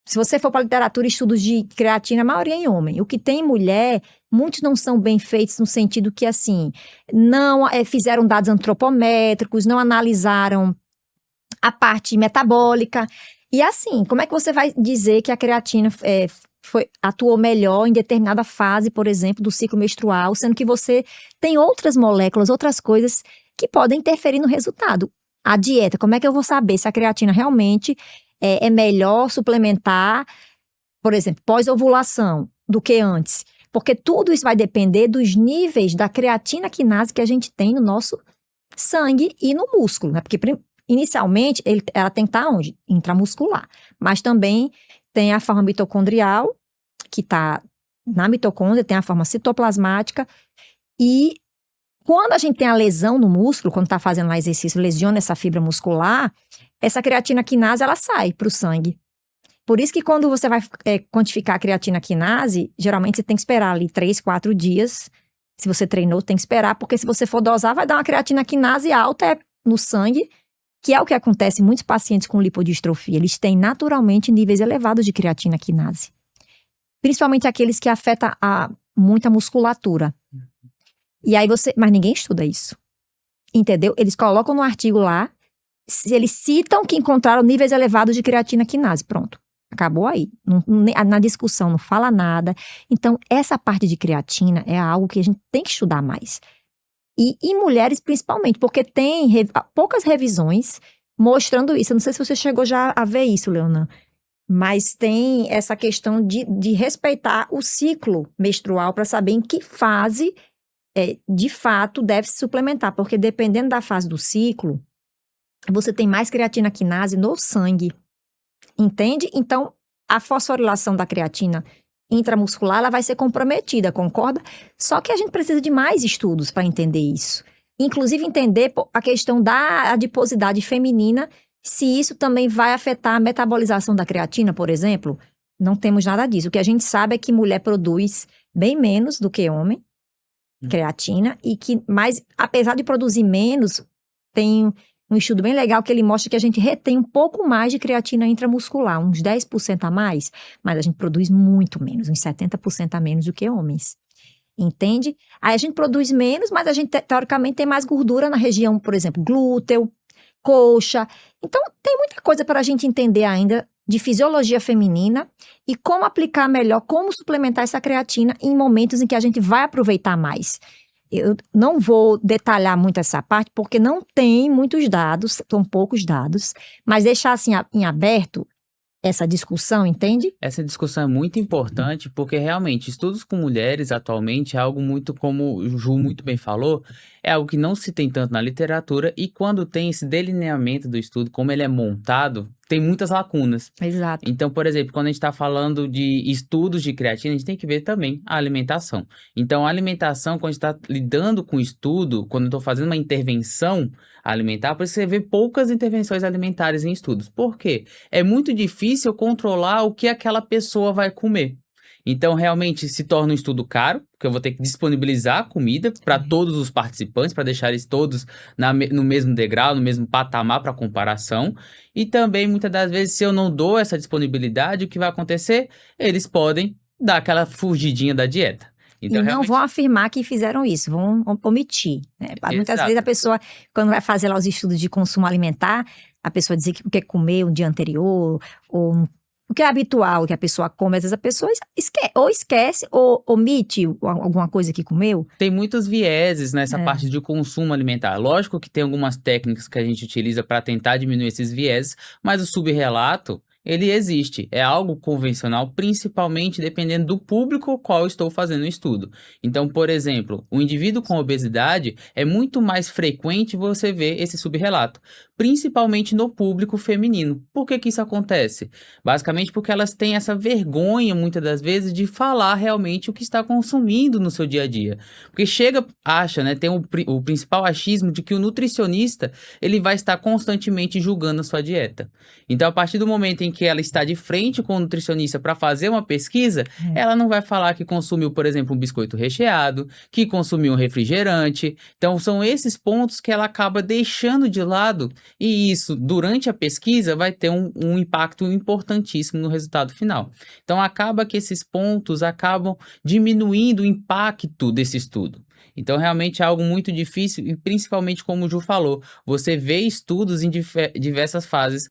Se você for para a literatura, estudos de creatina, a maioria é em homem. O que tem em mulher, muitos não são bem feitos no sentido que, assim, não fizeram dados antropométricos, não analisaram a metabólica. E assim, como é que você vai dizer que a creatina atuou melhor em determinada fase, por exemplo, do ciclo menstrual, sendo que você tem outras moléculas, outras coisas que podem interferir no resultado? A dieta, como é que eu vou saber se a creatina realmente é melhor suplementar, por exemplo, pós-ovulação do que antes? Porque tudo isso vai depender dos níveis da creatina quinase que a gente tem no nosso sangue e no músculo, né? Porque inicialmente ela tem que estar onde? Intramuscular. Mas também tem a forma mitocondrial, que está na mitocôndria, tem a forma citoplasmática. E quando a gente tem a lesão no músculo, quando está fazendo lá exercício, lesiona essa fibra muscular, essa creatina quinase, ela sai para o sangue. Por isso que quando você vai quantificar a creatina quinase, geralmente você tem que esperar ali 3, 4 dias. Se você treinou, tem que esperar, porque se você for dosar, vai dar uma creatina quinase alta no sangue, que é o que acontece em muitos pacientes com lipodistrofia. Eles têm naturalmente níveis elevados de creatina quinase. Principalmente aqueles que afetam muita musculatura. E aí mas ninguém estuda isso. Entendeu? Eles colocam no artigo lá, eles citam que encontraram níveis elevados de creatina quinase. Pronto. Acabou aí. Na discussão não fala nada. Então, essa parte de creatina é algo que a gente tem que estudar mais. E em mulheres principalmente, porque tem poucas revisões mostrando isso. Eu não sei se você chegou já a ver isso, Leonan, mas tem essa questão de respeitar o ciclo menstrual para saber em que fase, de fato, deve se suplementar. Porque dependendo da fase do ciclo, você tem mais creatina quinase no sangue. Entende? Então, a fosforilação da creatina intramuscular, ela vai ser comprometida, concorda? Só que a gente precisa de mais estudos para entender isso. Inclusive, entender a questão da adiposidade feminina, se isso também vai afetar a metabolização da creatina, por exemplo. Não temos nada disso. O que a gente sabe é que mulher produz bem menos do que homem, creatina, mas apesar de produzir menos, tem um estudo bem legal que ele mostra que a gente retém um pouco mais de creatina intramuscular, uns 10% a mais, mas a gente produz muito menos, uns 70% a menos do que homens. Entende? Aí a gente produz menos, mas a gente, teoricamente, tem mais gordura na região, por exemplo, glúteo, coxa. Então, tem muita coisa para a gente entender ainda de fisiologia feminina e como aplicar melhor, como suplementar essa creatina em momentos em que a gente vai aproveitar mais. Eu não vou detalhar muito essa parte, porque não tem muitos dados, são poucos dados, mas deixar assim em aberto essa discussão, entende? Essa discussão é muito importante, porque realmente estudos com mulheres atualmente é algo muito, como o Ju muito bem falou, é algo que não se tem tanto na literatura, e quando tem esse delineamento do estudo, como ele é montado, tem muitas lacunas. Exato. Então, por exemplo, quando a gente está falando de estudos de creatina, a gente tem que ver também a alimentação. Então, a alimentação, quando a gente está lidando com estudo, quando eu estou fazendo uma intervenção alimentar, por isso você vê poucas intervenções alimentares em estudos. Por quê? É muito difícil controlar o que aquela pessoa vai comer. Então, realmente, se torna um estudo caro, porque eu vou ter que disponibilizar comida para todos os participantes, para deixar eles todos no mesmo degrau, no mesmo patamar para comparação. E também, muitas das vezes, se eu não dou essa disponibilidade, o que vai acontecer? Eles podem dar aquela fugidinha da dieta. Então, e não realmente... vão afirmar que fizeram isso, vão omitir, né? Muitas vezes a pessoa, quando vai fazer lá os estudos de consumo alimentar, a pessoa dizer que o que comeu um dia anterior, ou o que é habitual que a pessoa come, às vezes a pessoa esquece ou omite alguma coisa que comeu. Tem muitos vieses nessa parte de consumo alimentar. Lógico que tem algumas técnicas que a gente utiliza para tentar diminuir esses vieses, mas o subrelato, ele existe. É algo convencional, principalmente dependendo do público ao qual eu estou fazendo o estudo. Então, por exemplo, o indivíduo com obesidade é muito mais frequente você ver esse subrelato, principalmente no público feminino. Por que que isso acontece? Basicamente porque elas têm essa vergonha, muitas das vezes, de falar realmente o que está consumindo no seu dia a dia. Porque acha, né, tem o principal achismo de que o nutricionista, ele vai estar constantemente julgando a sua dieta. Então, a partir do momento em que ela está de frente com o nutricionista para fazer uma pesquisa, ela não vai falar que consumiu, por exemplo, um biscoito recheado, que consumiu um refrigerante. Então, são esses pontos que ela acaba deixando de lado, e isso, durante a pesquisa, vai ter um impacto importantíssimo no resultado final. Então, acaba que esses pontos acabam diminuindo o impacto desse estudo. Então, realmente é algo muito difícil e, principalmente, como o Ju falou, você vê estudos em diversas fases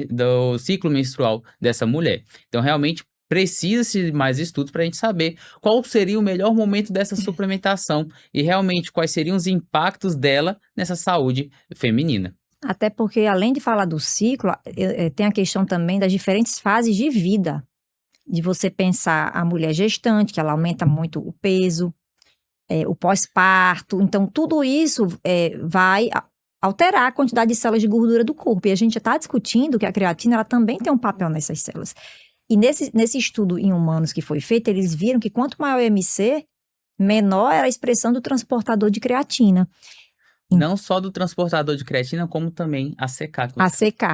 do ciclo menstrual dessa mulher. Então, realmente, precisa-se de mais estudos para a gente saber qual seria o melhor momento dessa suplementação e, realmente, quais seriam os impactos dela nessa saúde feminina. Até porque, além de falar do ciclo, tem a questão também das diferentes fases de vida. De você pensar a mulher gestante, que ela aumenta muito o peso, o pós-parto. Então, tudo isso vai alterar a quantidade de células de gordura do corpo. E a gente já está discutindo que a creatina ela também tem um papel nessas células. E nesse estudo em humanos que foi feito, eles viram que quanto maior o MC, menor era a expressão do transportador de creatina. Não só do transportador de creatina, como também a CK.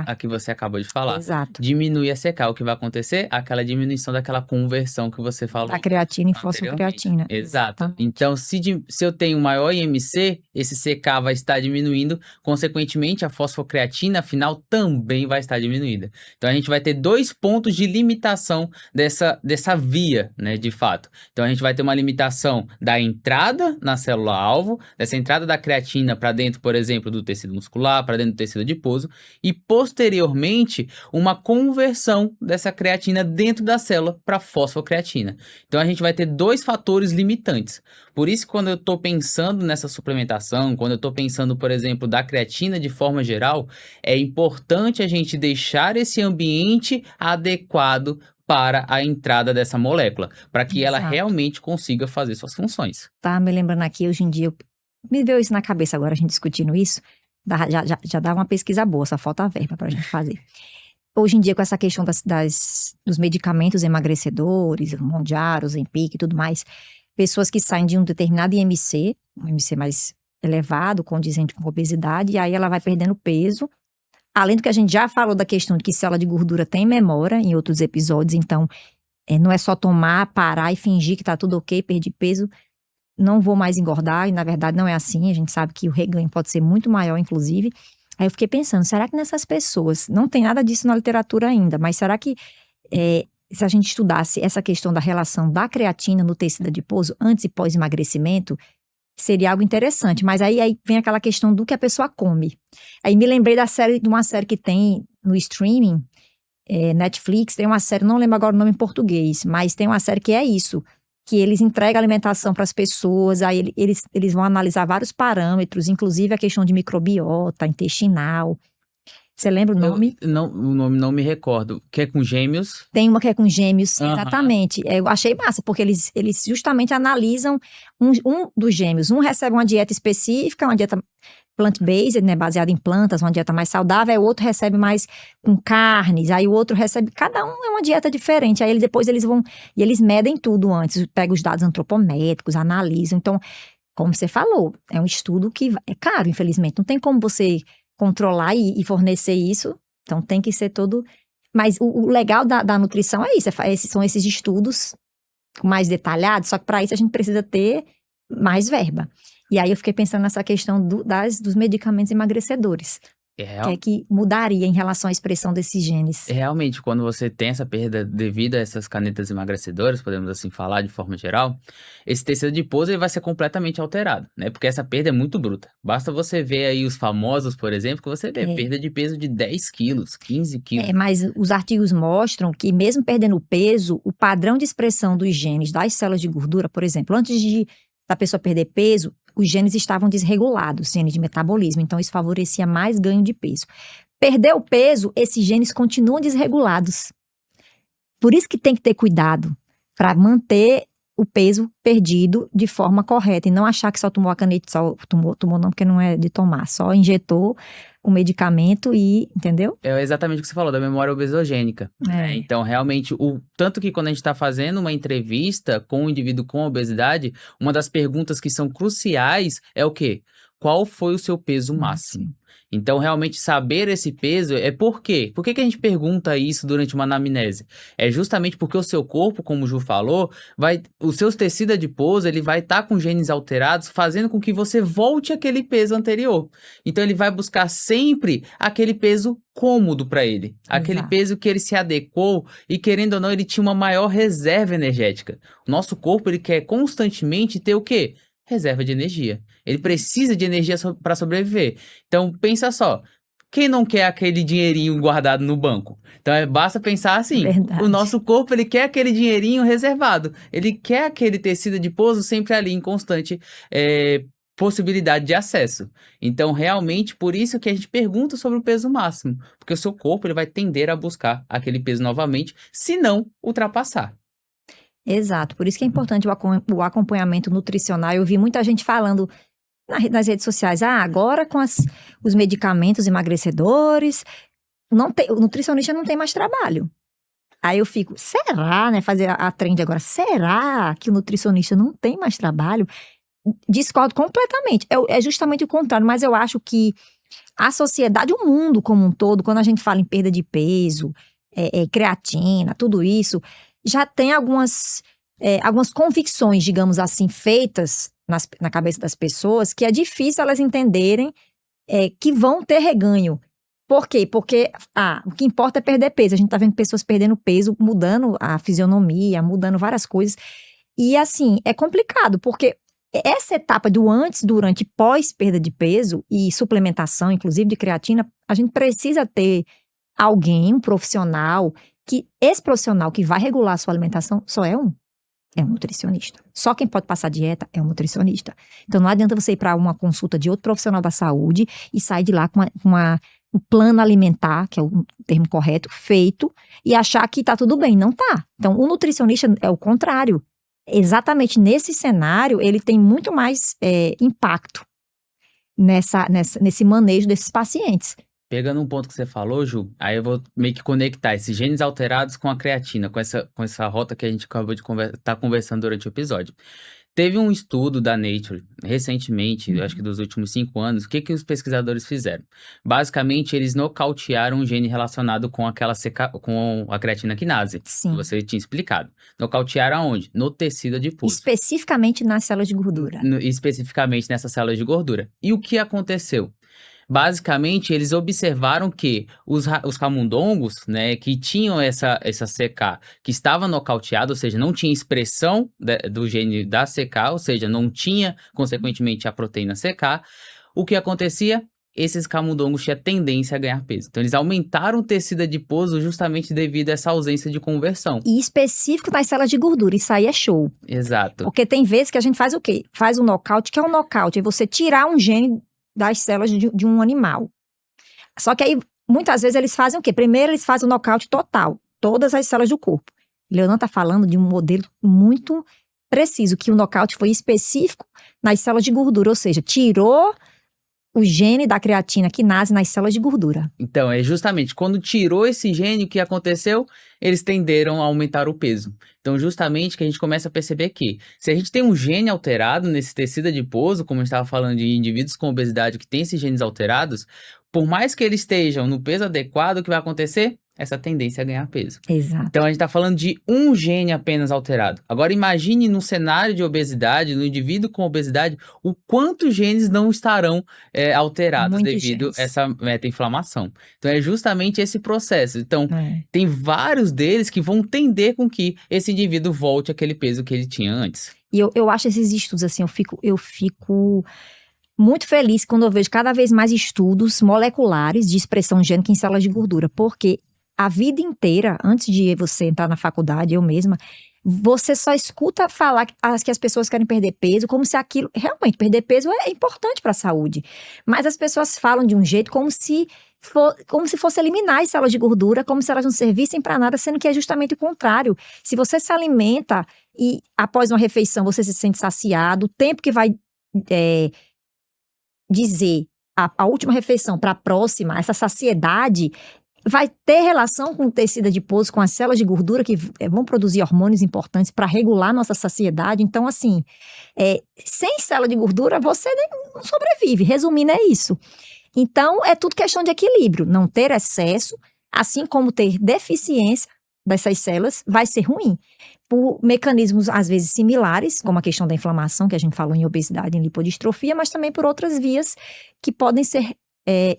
A que você acabou de falar. Exato. Diminuir a CK. O que vai acontecer? Aquela diminuição daquela conversão que você falou. Da creatina em fosfocreatina. Exato. Então, se eu tenho maior IMC, esse CK vai estar diminuindo. Consequentemente, a fosfocreatina final também vai estar diminuída. Então, a gente vai ter 2 pontos de limitação dessa via, né, de fato. Então, a gente vai ter uma limitação da entrada na célula-alvo, dessa entrada da creatina para dentro, por exemplo, do tecido muscular, para dentro do tecido adiposo, e posteriormente uma conversão dessa creatina dentro da célula para fosfocreatina. Então a gente vai ter 2 fatores limitantes. Por isso, quando eu estou pensando nessa suplementação, quando eu estou pensando, por exemplo, da creatina de forma geral, é importante a gente deixar esse ambiente adequado para a entrada dessa molécula, para que ela realmente consiga fazer suas funções. Tá me lembrando aqui, hoje em dia, me veio isso na cabeça agora, a gente discutindo isso, já dá uma pesquisa boa, só falta a verba pra gente fazer. Hoje em dia, com essa questão dos medicamentos emagrecedores, Mounjaro, Ozempic e tudo mais, pessoas que saem de um determinado IMC, um IMC mais elevado, condizente com obesidade, e aí ela vai perdendo peso. Além do que a gente já falou da questão de que célula de gordura tem memória em outros episódios, então não é só tomar, parar e fingir que tá tudo ok, perdi peso, não vou mais engordar, e na verdade não é assim, a gente sabe que o reganho pode ser muito maior, inclusive. Aí eu fiquei pensando, será que nessas pessoas, não tem nada disso na literatura ainda, mas será que se a gente estudasse essa questão da relação da creatina no tecido adiposo antes e pós-emagrecimento, seria algo interessante, mas aí vem aquela questão do que a pessoa come. Aí me lembrei de uma série que tem no streaming, Netflix, tem uma série, não lembro agora o nome em português, mas tem uma série que é isso, que eles entregam alimentação para as pessoas, aí eles vão analisar vários parâmetros, inclusive a questão de microbiota intestinal. Você lembra o nome? O nome não me recordo. Que é com gêmeos? Tem uma que é com gêmeos, exatamente. Eu achei massa, porque eles justamente analisam um dos gêmeos. Um recebe uma dieta específica, uma dieta plant-based, né, baseado em plantas, uma dieta mais saudável, aí o outro recebe mais com carnes, aí o outro recebe, cada um é uma dieta diferente, aí depois eles vão, e eles medem tudo antes, pegam os dados antropométricos, analisam, então, como você falou, é um estudo que é caro, infelizmente, não tem como você controlar e fornecer isso, então tem que ser todo, mas o legal da nutrição é isso, são esses estudos mais detalhados, só que para isso a gente precisa ter mais verba. E aí eu fiquei pensando nessa questão dos medicamentos emagrecedores. Que é que mudaria em relação à expressão desses genes. Realmente, quando você tem essa perda devido a essas canetas emagrecedoras, podemos assim falar de forma geral, esse tecido adiposo ele vai ser completamente alterado, né? Porque essa perda é muito bruta. Basta você ver aí os famosos, por exemplo, que você vê perda de peso de 10 quilos, 15 quilos. Mas os artigos mostram que mesmo perdendo peso, o padrão de expressão dos genes das células de gordura, por exemplo, antes da pessoa perder peso, os genes estavam desregulados, genes de metabolismo, então isso favorecia mais ganho de peso. Perdeu o peso, esses genes continuam desregulados. Por isso que tem que ter cuidado para manter o peso perdido de forma correta e não achar que só tomou a caneta, só tomou não, porque não é de tomar, só injetou o medicamento e, entendeu? É exatamente o que você falou, da memória obesogênica. Né? Então, realmente, tanto que quando a gente está fazendo uma entrevista com um indivíduo com obesidade, uma das perguntas que são cruciais é o quê? Qual foi o seu peso máximo? Então, realmente, saber esse peso é por quê? Por que a gente pergunta isso durante uma anamnese? É justamente porque o seu corpo, como o Ju falou, os seus tecidos adiposos, ele vai estar com genes alterados, fazendo com que você volte àquele peso anterior. Então, ele vai buscar sempre aquele peso cômodo para ele. Aquele peso que ele se adequou e, querendo ou não, ele tinha uma maior reserva energética. O nosso corpo, ele quer constantemente ter o quê? Reserva de energia. Ele precisa de energia para sobreviver. Então, pensa só. Quem não quer aquele dinheirinho guardado no banco? Então, basta pensar assim. Verdade. O nosso corpo, ele quer aquele dinheirinho reservado. Ele quer aquele tecido adiposo sempre ali em constante possibilidade de acesso. Então, realmente, por isso que a gente pergunta sobre o peso máximo. Porque o seu corpo, ele vai tender a buscar aquele peso novamente, se não ultrapassar. Exato, por isso que é importante o acompanhamento nutricional. Eu vi muita gente falando nas redes sociais, agora com os medicamentos emagrecedores, o nutricionista não tem mais trabalho. Aí eu fico, será, né, fazer a trend agora, será que o nutricionista não tem mais trabalho? Discordo completamente, é justamente o contrário, mas eu acho que a sociedade, o mundo como um todo, quando a gente fala em perda de peso, creatina, tudo isso, já tem algumas convicções, digamos assim, feitas na cabeça das pessoas, que é difícil elas entenderem que vão ter reganho. Por quê? Porque o que importa é perder peso. A gente tá vendo pessoas perdendo peso, mudando a fisionomia, mudando várias coisas. E assim, é complicado, porque essa etapa do antes, durante e pós perda de peso e suplementação, inclusive de creatina, a gente precisa ter alguém, um profissional, esse profissional que vai regular a sua alimentação só é um nutricionista. Só quem pode passar dieta é um nutricionista. Então não adianta você ir para uma consulta de outro profissional da saúde e sair de lá com um plano alimentar, que é o termo correto, feito, e achar que tá tudo bem. Não tá. Então o nutricionista é o contrário. Exatamente nesse cenário, ele tem muito mais impacto nesse manejo desses pacientes. Pegando um ponto que você falou, Ju, aí eu vou meio que conectar esses genes alterados com a creatina, com essa rota que a gente acabou de estar conversando durante o episódio. Teve um estudo da Nature, recentemente, acho que dos últimos 5 anos, o que os pesquisadores fizeram? Basicamente, eles nocautearam um gene relacionado com com a creatina quinase, Sim. que você tinha explicado. Nocautearam aonde? No tecido adiposo. Especificamente nas células de gordura. Especificamente nessas células de gordura. E o que aconteceu? Basicamente, eles observaram que os camundongos, né, que tinham essa CK, que estava nocauteado, ou seja, não tinha expressão do gene da CK, ou seja, não tinha, consequentemente, a proteína CK, o que acontecia? Esses camundongos tinham tendência a ganhar peso. Então, eles aumentaram o tecido adiposo justamente devido a essa ausência de conversão. E específico nas células de gordura, isso aí é show. Exato. Porque tem vezes que a gente faz o quê? Faz um nocaute, que é um nocaute, é você tirar um gene das células de um animal. Só que aí, muitas vezes, eles fazem o quê? Primeiro, eles fazem o nocaute total, todas as células do corpo. Leonan está falando de um modelo muito preciso, que o nocaute foi específico nas células de gordura, ou seja, tirou o gene da creatina quinase nas células de gordura. Então, é justamente quando tirou esse gene, o que aconteceu? Eles tenderam a aumentar o peso. Então, justamente que a gente começa a perceber que, se a gente tem um gene alterado nesse tecido adiposo, como eu estava falando de indivíduos com obesidade que têm esses genes alterados, por mais que eles estejam no peso adequado, o que vai acontecer? Essa tendência a ganhar peso. Exato. Então, a gente está falando de um gene apenas alterado. Agora, imagine no cenário de obesidade, no indivíduo com obesidade, o quanto genes não estarão alterados Muitos devido genes. a essa meta-inflamação. Então, é justamente esse processo. Então, É. tem vários deles que vão tender com que esse indivíduo volte àquele peso que ele tinha antes. E eu acho esses estudos, assim, eu fico muito feliz quando eu vejo cada vez mais estudos moleculares de expressão gênica em células de gordura, porque a vida inteira, antes de você entrar na faculdade, eu mesma, você só escuta falar que as pessoas querem perder peso, como se aquilo, realmente, perder peso é importante para a saúde. Mas as pessoas falam de um jeito como se fosse eliminar as células de gordura, como se elas não servissem para nada, sendo que é justamente o contrário. Se você se alimenta e após uma refeição você se sente saciado, o tempo que vai dizer a última refeição para a próxima, essa saciedade vai ter relação com o tecido adiposo, com as células de gordura que vão produzir hormônios importantes para regular nossa saciedade. Então, assim, sem célula de gordura você não sobrevive. Resumindo, é isso. Então, é tudo questão de equilíbrio. Não ter excesso, assim como ter deficiência dessas células, vai ser ruim. Por mecanismos, às vezes, similares, como a questão da inflamação, que a gente falou em obesidade e em lipodistrofia, mas também por outras vias que podem ser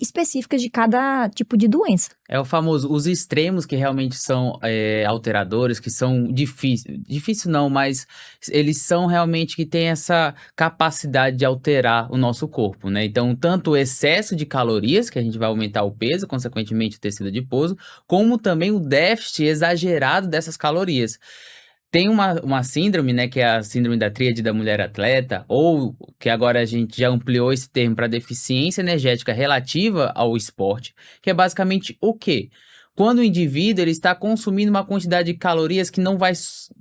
específicas de cada tipo de doença. É o famoso, os extremos que realmente são alteradores, que são difícil não, mas eles são realmente que têm essa capacidade de alterar o nosso corpo, né? Então, tanto o excesso de calorias, que a gente vai aumentar o peso, consequentemente o tecido adiposo, como também o déficit exagerado dessas calorias. Tem uma síndrome, né, que é a síndrome da tríade da mulher atleta, ou que agora a gente já ampliou esse termo para deficiência energética relativa ao esporte, que é basicamente o quê? Quando o indivíduo ele está consumindo uma quantidade de calorias que não vai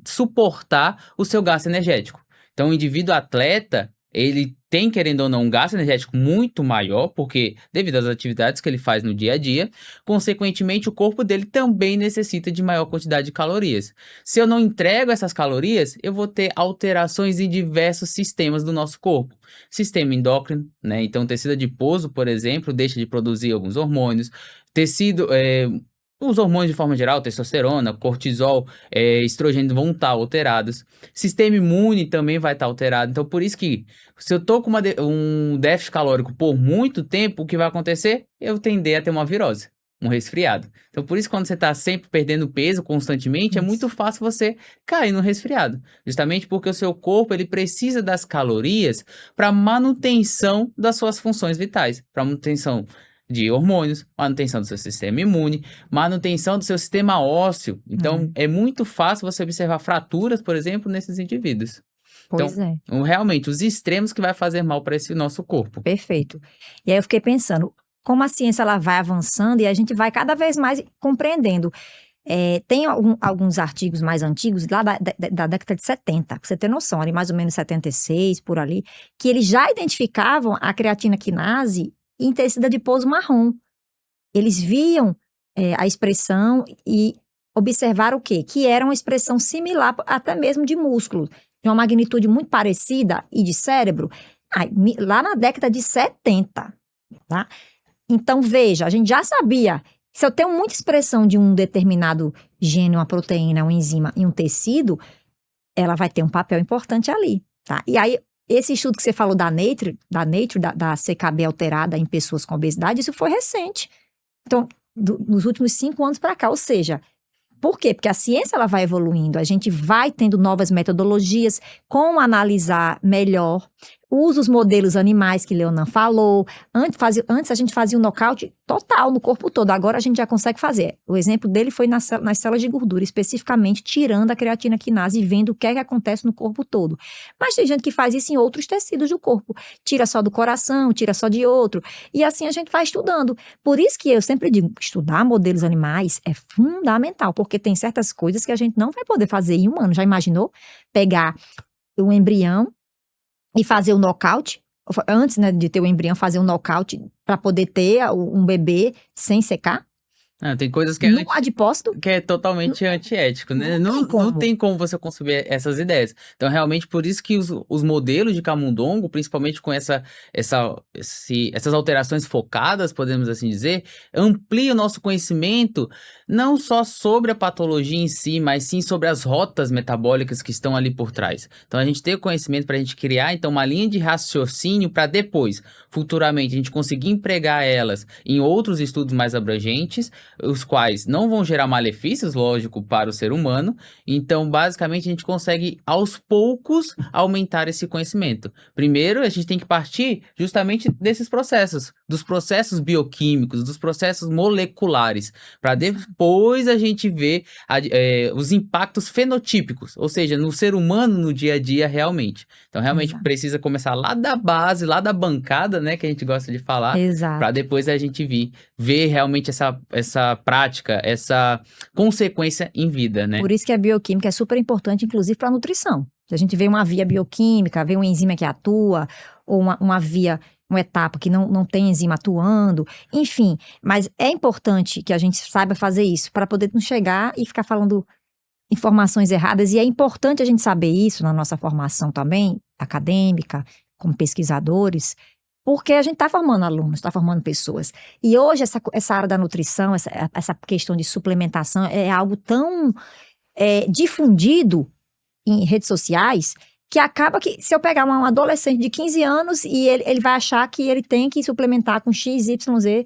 suportar o seu gasto energético. Então, o indivíduo atleta, ele tem, querendo ou não, um gasto energético muito maior, porque devido às atividades que ele faz no dia a dia, consequentemente o corpo dele também necessita de maior quantidade de calorias. Se eu não entrego essas calorias, eu vou ter alterações em diversos sistemas do nosso corpo. Sistema endócrino, né? Então o tecido adiposo, por exemplo, deixa de produzir alguns hormônios. Os hormônios de forma geral, testosterona, cortisol, estrogênio vão estar alterados. Sistema imune também vai estar alterado. Então, por isso que se eu estou com um déficit calórico por muito tempo, o que vai acontecer? Eu tender a ter uma virose, um resfriado. Então, por isso, quando você está sempre perdendo peso constantemente, é muito fácil você cair no resfriado. Justamente porque o seu corpo ele precisa das calorias para manutenção das suas funções vitais, para manutenção de hormônios, manutenção do seu sistema imune, manutenção do seu sistema ósseo. Então, é muito fácil você observar fraturas, por exemplo, nesses indivíduos. Pois Então, realmente, os extremos que vai fazer mal para esse nosso corpo. Perfeito. E aí eu fiquei pensando, como a ciência ela vai avançando e a gente vai cada vez mais compreendendo. Tem alguns artigos mais antigos, lá da década de 70, pra você ter noção, ali mais ou menos 76, por ali, que eles já identificavam a creatina quinase em tecido adiposo marrom. Eles viam a expressão e observaram o quê? Que era uma expressão similar até mesmo de músculo, de uma magnitude muito parecida e de cérebro, lá na década de 70, tá? Então, veja, a gente já sabia, se eu tenho muita expressão de um determinado gene, uma proteína, uma enzima em um tecido, ela vai ter um papel importante ali, tá? E aí, esse estudo que você falou da Nature, da CKB alterada em pessoas com obesidade, isso foi recente. Então, nos últimos 5 anos para cá, ou seja, por quê? Porque a ciência ela vai evoluindo, a gente vai tendo novas metodologias, como analisar melhor, usa os modelos animais que Leonan falou. Antes a gente fazia um nocaute total no corpo todo, agora a gente já consegue fazer. O exemplo dele foi nas células de gordura, especificamente tirando a creatina quinase e vendo o que é que acontece no corpo todo. Mas tem gente que faz isso em outros tecidos do corpo, tira só do coração, tira só de outro, e assim a gente vai estudando. Por isso que eu sempre digo, estudar modelos animais é fundamental, porque tem certas coisas que a gente não vai poder fazer em humano. Já imaginou? Pegar um embrião e fazer o nocaute antes, né, de ter o embrião, fazer um nocaute para poder ter um bebê sem secar? Tem coisas que No adipócito? que é totalmente antiético, né? Não tem como. Não tem como você conceber essas ideias. Então, realmente, por isso que os modelos de camundongo, principalmente com essas alterações focadas, podemos assim dizer, ampliam o nosso conhecimento não só sobre a patologia em si, mas sim sobre as rotas metabólicas que estão ali por trás. Então, a gente tem o conhecimento para a gente criar, então, uma linha de raciocínio para depois, futuramente, a gente conseguir empregar elas em outros estudos mais abrangentes, os quais não vão gerar malefícios, lógico, para o ser humano. Então, basicamente, a gente consegue, aos poucos, aumentar esse conhecimento. Primeiro, a gente tem que partir justamente desses processos, dos processos bioquímicos, dos processos moleculares, para depois a gente ver os impactos fenotípicos, ou seja, no ser humano, no dia a dia, realmente. Então, realmente, Exato. precisa começar lá da base, lá da bancada, né, que a gente gosta de falar, Exato. para depois a gente ver realmente essa prática, essa consequência em vida, né? Por isso que a bioquímica é super importante, inclusive para a nutrição. Se a gente vê uma via bioquímica, vê uma enzima que atua, ou uma etapa que não tem enzima atuando, enfim. Mas é importante que a gente saiba fazer isso, para poder não chegar e ficar falando informações erradas. E é importante a gente saber isso na nossa formação também, acadêmica, como pesquisadores, porque a gente está formando alunos, está formando pessoas. E hoje essa área da nutrição, essa questão de suplementação é algo tão difundido em redes sociais, que acaba que, se eu pegar um adolescente de 15 anos e ele vai achar que ele tem que suplementar com X, Y, Z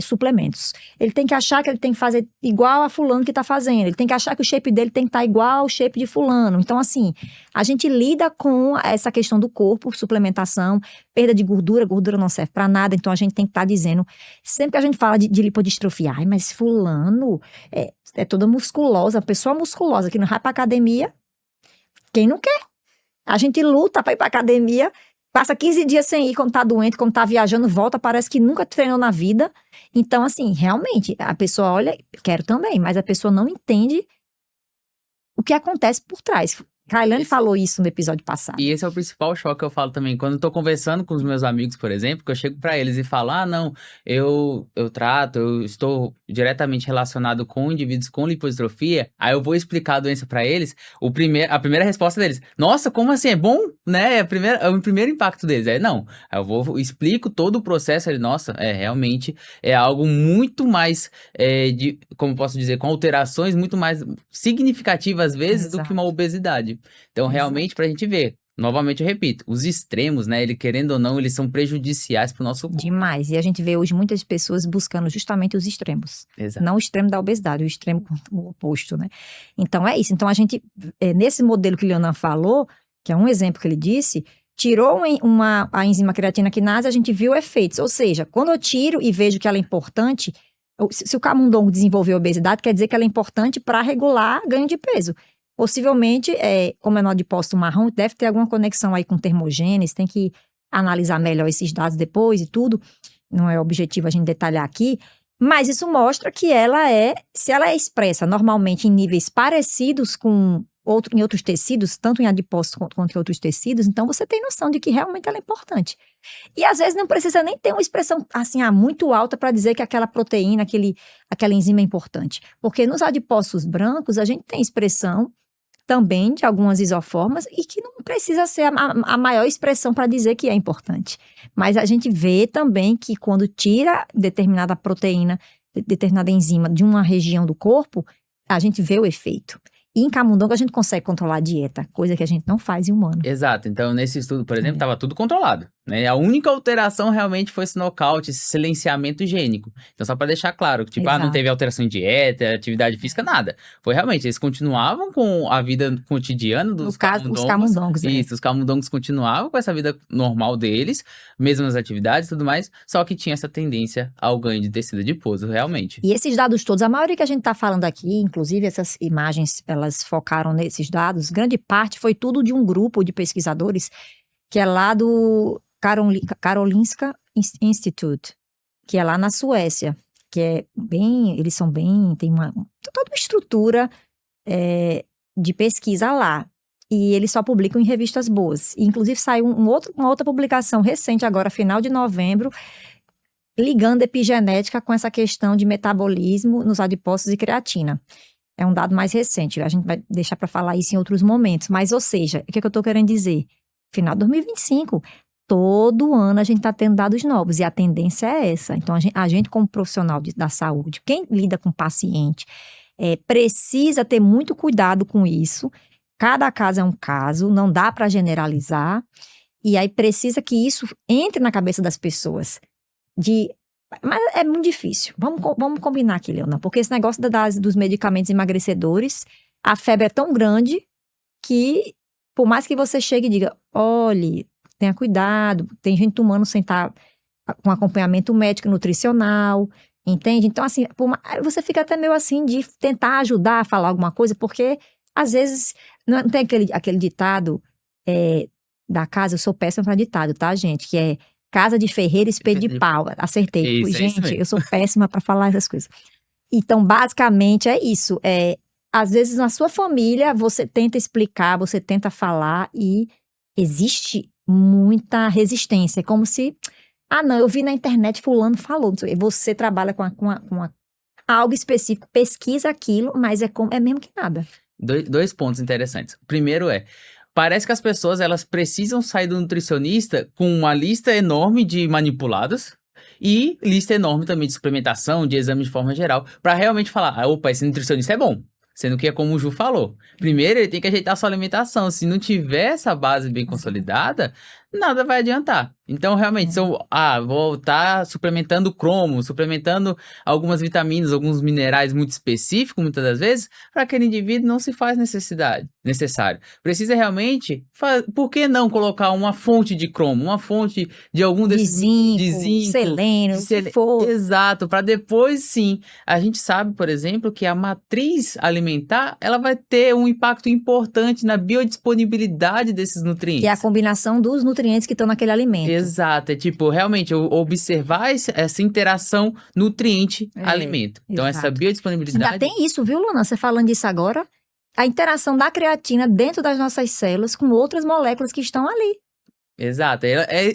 suplementos. Ele tem que achar que ele tem que fazer igual a fulano que está fazendo. Ele tem que achar que o shape dele tem que estar igual ao shape de fulano. Então, assim, a gente lida com essa questão do corpo, suplementação, perda de gordura não serve para nada. Então, a gente tem que estar dizendo, sempre que a gente fala de lipodistrofia, ai, mas fulano é toda musculosa, pessoa musculosa que não vai pra academia, quem não quer? A gente luta para ir pra academia, passa 15 dias sem ir, quando tá doente, quando tá viajando, volta, parece que nunca treinou na vida. Então, assim, realmente, a pessoa olha, quero também, mas a pessoa não entende o que acontece por trás. Kailane falou isso no episódio passado. E esse é o principal choque que eu falo também. Quando eu tô conversando com os meus amigos, por exemplo, que eu chego pra eles e falo, não, eu estou diretamente relacionado com indivíduos com lipodistrofia, aí eu vou explicar a doença pra eles, a primeira resposta deles, nossa, como assim? É bom? Né? É o primeiro impacto deles. Não. Aí eu explico todo o processo, ele, nossa, realmente é algo muito mais, como posso dizer, com alterações muito mais significativas, às vezes, do que uma obesidade. Então, realmente, pra gente ver, novamente eu repito, os extremos, né, ele querendo ou não, eles são prejudiciais pro nosso corpo. Demais. E a gente vê hoje muitas pessoas buscando justamente os extremos. Exato. Não o extremo da obesidade, o extremo oposto, né? Então, é isso. Então, a gente, nesse modelo que o Leonan falou, que é um exemplo que ele disse, tirou a enzima creatina quinase, a gente viu efeitos. Ou seja, quando eu tiro e vejo que ela é importante, se o camundongo desenvolveu obesidade, quer dizer que ela é importante para regular ganho de peso. Possivelmente, como é no adipócito marrom, deve ter alguma conexão aí com termogênese, tem que analisar melhor esses dados depois e tudo, não é objetivo a gente detalhar aqui, mas isso mostra que se ela é expressa normalmente em níveis parecidos em outros tecidos, tanto em adipócito quanto em outros tecidos, então você tem noção de que realmente ela é importante. E às vezes não precisa nem ter uma expressão assim, muito alta para dizer que aquela proteína, aquela enzima é importante. Porque nos adipócitos brancos a gente tem expressão também de algumas isoformas e que não precisa ser a maior expressão para dizer que é importante. Mas a gente vê também que quando tira determinada proteína, determinada enzima de uma região do corpo, a gente vê o efeito. E em camundongo a gente consegue controlar a dieta, coisa que a gente não faz em humano. Exato. Então, nesse estudo, por exemplo, estava tudo controlado, né? A única alteração realmente foi esse nocaute, esse silenciamento gênico. Então, só para deixar claro, que, não teve alteração em dieta, atividade física, nada. Foi realmente, eles continuavam com a vida cotidiana dos camundongos. Os camundongos. Isso, os camundongos continuavam com essa vida normal deles, mesmas atividades e tudo mais, só que tinha essa tendência ao ganho de tecido adiposo, realmente. E esses dados todos, a maioria que a gente está falando aqui, inclusive essas imagens, elas focaram nesses dados, grande parte foi tudo de um grupo de pesquisadores que é lá do Karolinska Institute, que é lá na Suécia, que eles são tem toda uma estrutura de pesquisa lá. e eles só publicam em revistas boas. E, inclusive, saiu uma outra publicação recente agora, final de novembro, ligando epigenética com essa questão de metabolismo nos adipócitos e creatina. É um dado mais recente, a gente vai deixar para falar isso em outros momentos. Mas, ou seja, o que eu estou querendo dizer? Final de 2025, todo ano a gente está tendo dados novos e a tendência é essa. Então, a gente como profissional da saúde, quem lida com paciente, precisa ter muito cuidado com isso. Cada caso é um caso, não dá para generalizar. E aí precisa que isso entre na cabeça das pessoas. Mas é muito difícil. Vamos combinar aqui, Leona, porque esse negócio dos medicamentos emagrecedores, a febre é tão grande que, por mais que você chegue e diga, olhe, tenha cuidado, tem gente tomando sem estar com acompanhamento médico e nutricional, entende? Então, assim, você fica até meio assim de tentar ajudar a falar alguma coisa, porque, às vezes, não tem aquele ditado da casa, eu sou péssima para ditado, tá, gente? Que é casa de ferreiro, espelho de pau. Acertei. Isso, Gente, eu sou péssima para falar essas coisas. Então, basicamente, é isso. Às vezes, na sua família, você tenta explicar, você tenta falar e existe muita resistência. É como se, não, eu vi na internet, fulano falou. Você trabalha com algo específico, pesquisa aquilo, mas é mesmo que nada. Dois pontos interessantes. O primeiro parece que as pessoas, elas precisam sair do nutricionista com uma lista enorme de manipulados e lista enorme também de suplementação, de exame de forma geral, para realmente falar, opa, esse nutricionista é bom. Sendo que é como o Ju falou. Primeiro, ele tem que ajeitar a sua alimentação. Se não tiver essa base bem consolidada, nada vai adiantar. Então, realmente, vou estar suplementando cromo, suplementando algumas vitaminas, alguns minerais muito específicos, muitas das vezes, para aquele indivíduo não se faz necessário. Precisa realmente, por que não colocar uma fonte de cromo, uma fonte de algum desses... De zinco, selênio, se for. Exato, para depois, sim. A gente sabe, por exemplo, que a matriz alimentar, ela vai ter um impacto importante na biodisponibilidade desses nutrientes. Que é a combinação dos nutrientes que estão naquele alimento. Exato, realmente observar essa interação nutriente-alimento. Então, essa biodisponibilidade... Ainda tem isso, viu, Luna? Você falando disso agora, a interação da creatina dentro das nossas células com outras moléculas que estão ali. Exato,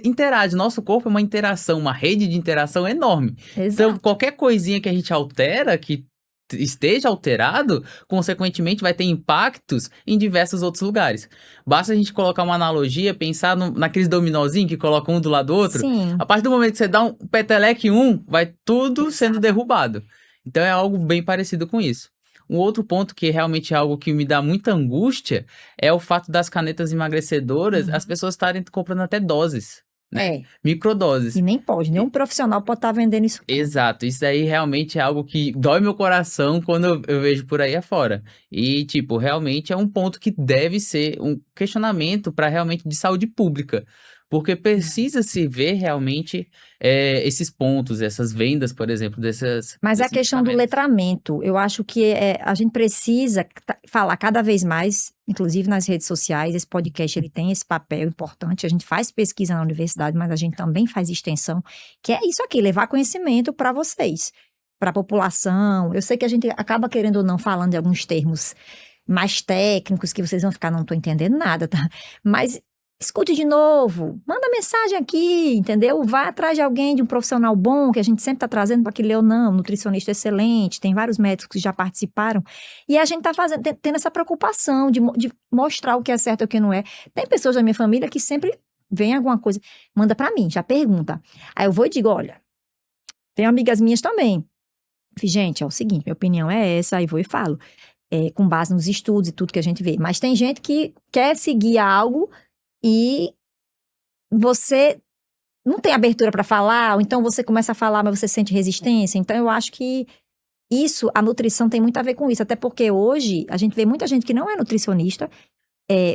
interage, nosso corpo é uma interação, uma rede de interação enorme. Exato. Então, qualquer coisinha que a gente altera, que esteja alterado, consequentemente vai ter impactos em diversos outros lugares. Basta a gente colocar uma analogia, pensar naqueles dominozinhos que colocam um do lado do outro. Sim. A partir do momento que você dá um peteleque vai tudo sendo derrubado. Então é algo bem parecido com isso. Um outro ponto que realmente é algo que me dá muita angústia é o fato das canetas emagrecedoras, as pessoas estarem comprando até doses. Né? Microdoses. E nem pode, nenhum profissional pode estar vendendo isso. Exato, isso aí realmente é algo que dói meu coração quando eu vejo por aí afora. E, realmente é um ponto que deve ser um questionamento para realmente de saúde pública. Porque precisa se ver realmente esses pontos, essas vendas, por exemplo, dessas... Mas a questão do letramento, eu acho que a gente precisa falar cada vez mais, inclusive nas redes sociais, esse podcast ele tem esse papel importante, a gente faz pesquisa na universidade, mas a gente também faz extensão, que é isso aqui, levar conhecimento para vocês, para a população. Eu sei que a gente acaba querendo ou não falando de alguns termos mais técnicos, que vocês vão ficar, não estou entendendo nada, tá? Mas... escute de novo, manda mensagem aqui, entendeu? Vai atrás de alguém, de um profissional bom, que a gente sempre está trazendo para aquele nutricionista excelente, tem vários médicos que já participaram, e a gente está tendo essa preocupação de mostrar o que é certo e o que não é. Tem pessoas da minha família que sempre vem alguma coisa, manda para mim, já pergunta. Aí eu vou e digo, olha, tem amigas minhas também. Gente, é o seguinte, minha opinião é essa, aí vou e falo, com base nos estudos e tudo que a gente vê. Mas tem gente que quer seguir algo e você não tem abertura para falar, ou então você começa a falar, mas você sente resistência. Então, eu acho que a nutrição tem muito a ver com isso. Até porque hoje, a gente vê muita gente que não é nutricionista,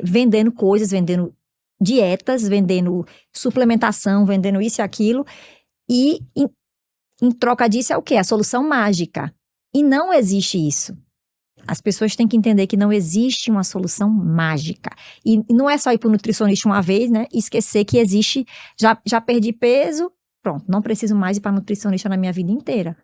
vendendo coisas, vendendo dietas, vendendo suplementação, vendendo isso e aquilo. E em troca disso é o quê? A solução mágica. E não existe isso. As pessoas têm que entender que não existe uma solução mágica. E não é só ir para o nutricionista uma vez, né? E esquecer que existe, já perdi peso, pronto, não preciso mais ir para nutricionista na minha vida inteira.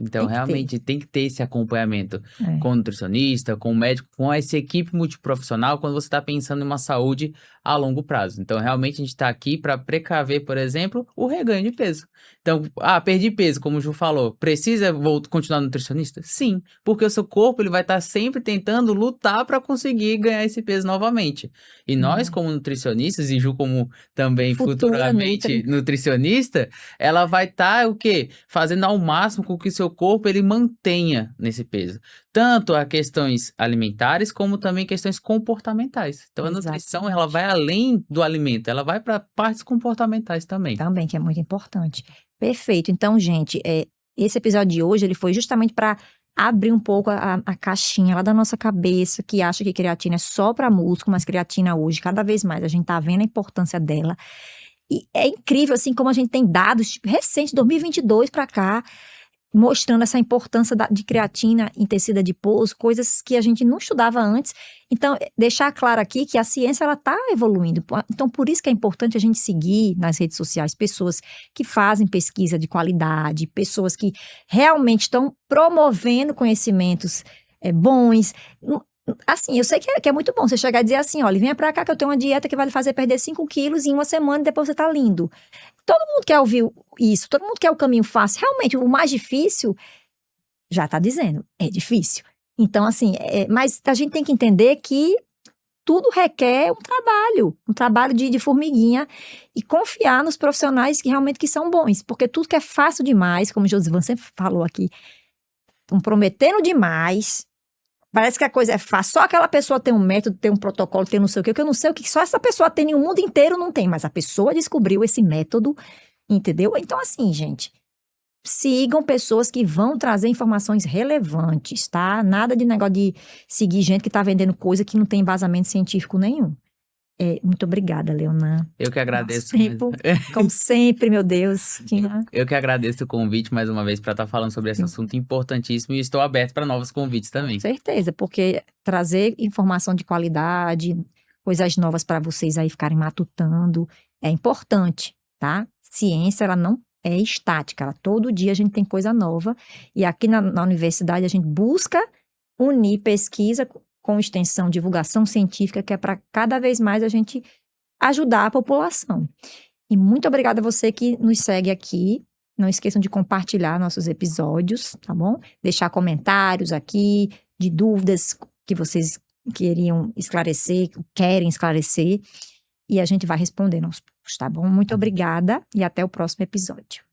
Então, Tem que ter. realmente, tem que ter esse acompanhamento É. com o nutricionista, com o médico, com essa equipe multiprofissional quando você está pensando em uma saúde a longo prazo. Então, realmente, a gente está aqui para precaver, por exemplo, o reganho de peso. Então, perdi peso, como o Ju falou, precisa continuar nutricionista? Sim, porque o seu corpo ele vai estar sempre tentando lutar para conseguir ganhar esse peso novamente. E nós, como nutricionistas, e Ju como também Futura futuramente Nutri. nutricionista, ela vai estar o quê? Fazendo ao máximo com que o seu corpo ele mantenha nesse peso. Tanto a questões alimentares como também questões comportamentais. Então a nutrição ela vai além do alimento, ela vai para partes comportamentais também. Também, que é muito importante. Perfeito. Então, gente, esse episódio de hoje, ele foi justamente para abrir um pouco a caixinha lá da nossa cabeça, que acha que creatina é só para músculo, mas creatina hoje, cada vez mais, a gente tá vendo a importância dela. E é incrível, assim, como a gente tem dados recentes, 2022 para cá, mostrando essa importância de creatina em tecido adiposo, coisas que a gente não estudava antes. Então, deixar claro aqui que a ciência, ela está evoluindo. Então, por isso que é importante a gente seguir nas redes sociais pessoas que fazem pesquisa de qualidade, pessoas que realmente estão promovendo conhecimentos bons. Assim, eu sei que é muito bom você chegar e dizer assim, olha, venha pra cá que eu tenho uma dieta que vai lhe fazer perder 5 quilos em uma semana e depois você tá lindo. Todo mundo quer ouvir isso, todo mundo quer o caminho fácil. Realmente, o mais difícil, já tá dizendo, é difícil. Então, assim, mas a gente tem que entender que tudo requer um trabalho de formiguinha e confiar nos profissionais que realmente que são bons. Porque tudo que é fácil demais, como o Josivan sempre falou aqui, estão prometendo demais. Parece que a coisa é fácil. Só aquela pessoa tem um método, tem um protocolo, tem não sei o quê, que eu não sei o que só essa pessoa tem e o mundo inteiro não tem. Mas a pessoa descobriu esse método, entendeu? Então, assim, gente, sigam pessoas que vão trazer informações relevantes, tá? Nada de negócio de seguir gente que tá vendendo coisa que não tem embasamento científico nenhum. Muito obrigada, Leonan. Eu que agradeço. Como sempre, meu Deus. Eu que agradeço o convite mais uma vez para estar falando sobre esse assunto importantíssimo e estou aberto para novos convites também. Com certeza, porque trazer informação de qualidade, coisas novas para vocês aí ficarem matutando, é importante, tá? Ciência, ela não é estática, todo dia a gente tem coisa nova, e aqui na universidade a gente busca unir pesquisa com extensão, divulgação científica, que é para cada vez mais a gente ajudar a população. E muito obrigada a você que nos segue aqui. Não esqueçam de compartilhar nossos episódios, tá bom? Deixar comentários aqui de dúvidas que vocês queriam esclarecer, querem esclarecer. E a gente vai respondendo aos poucos, tá bom? Muito obrigada e até o próximo episódio.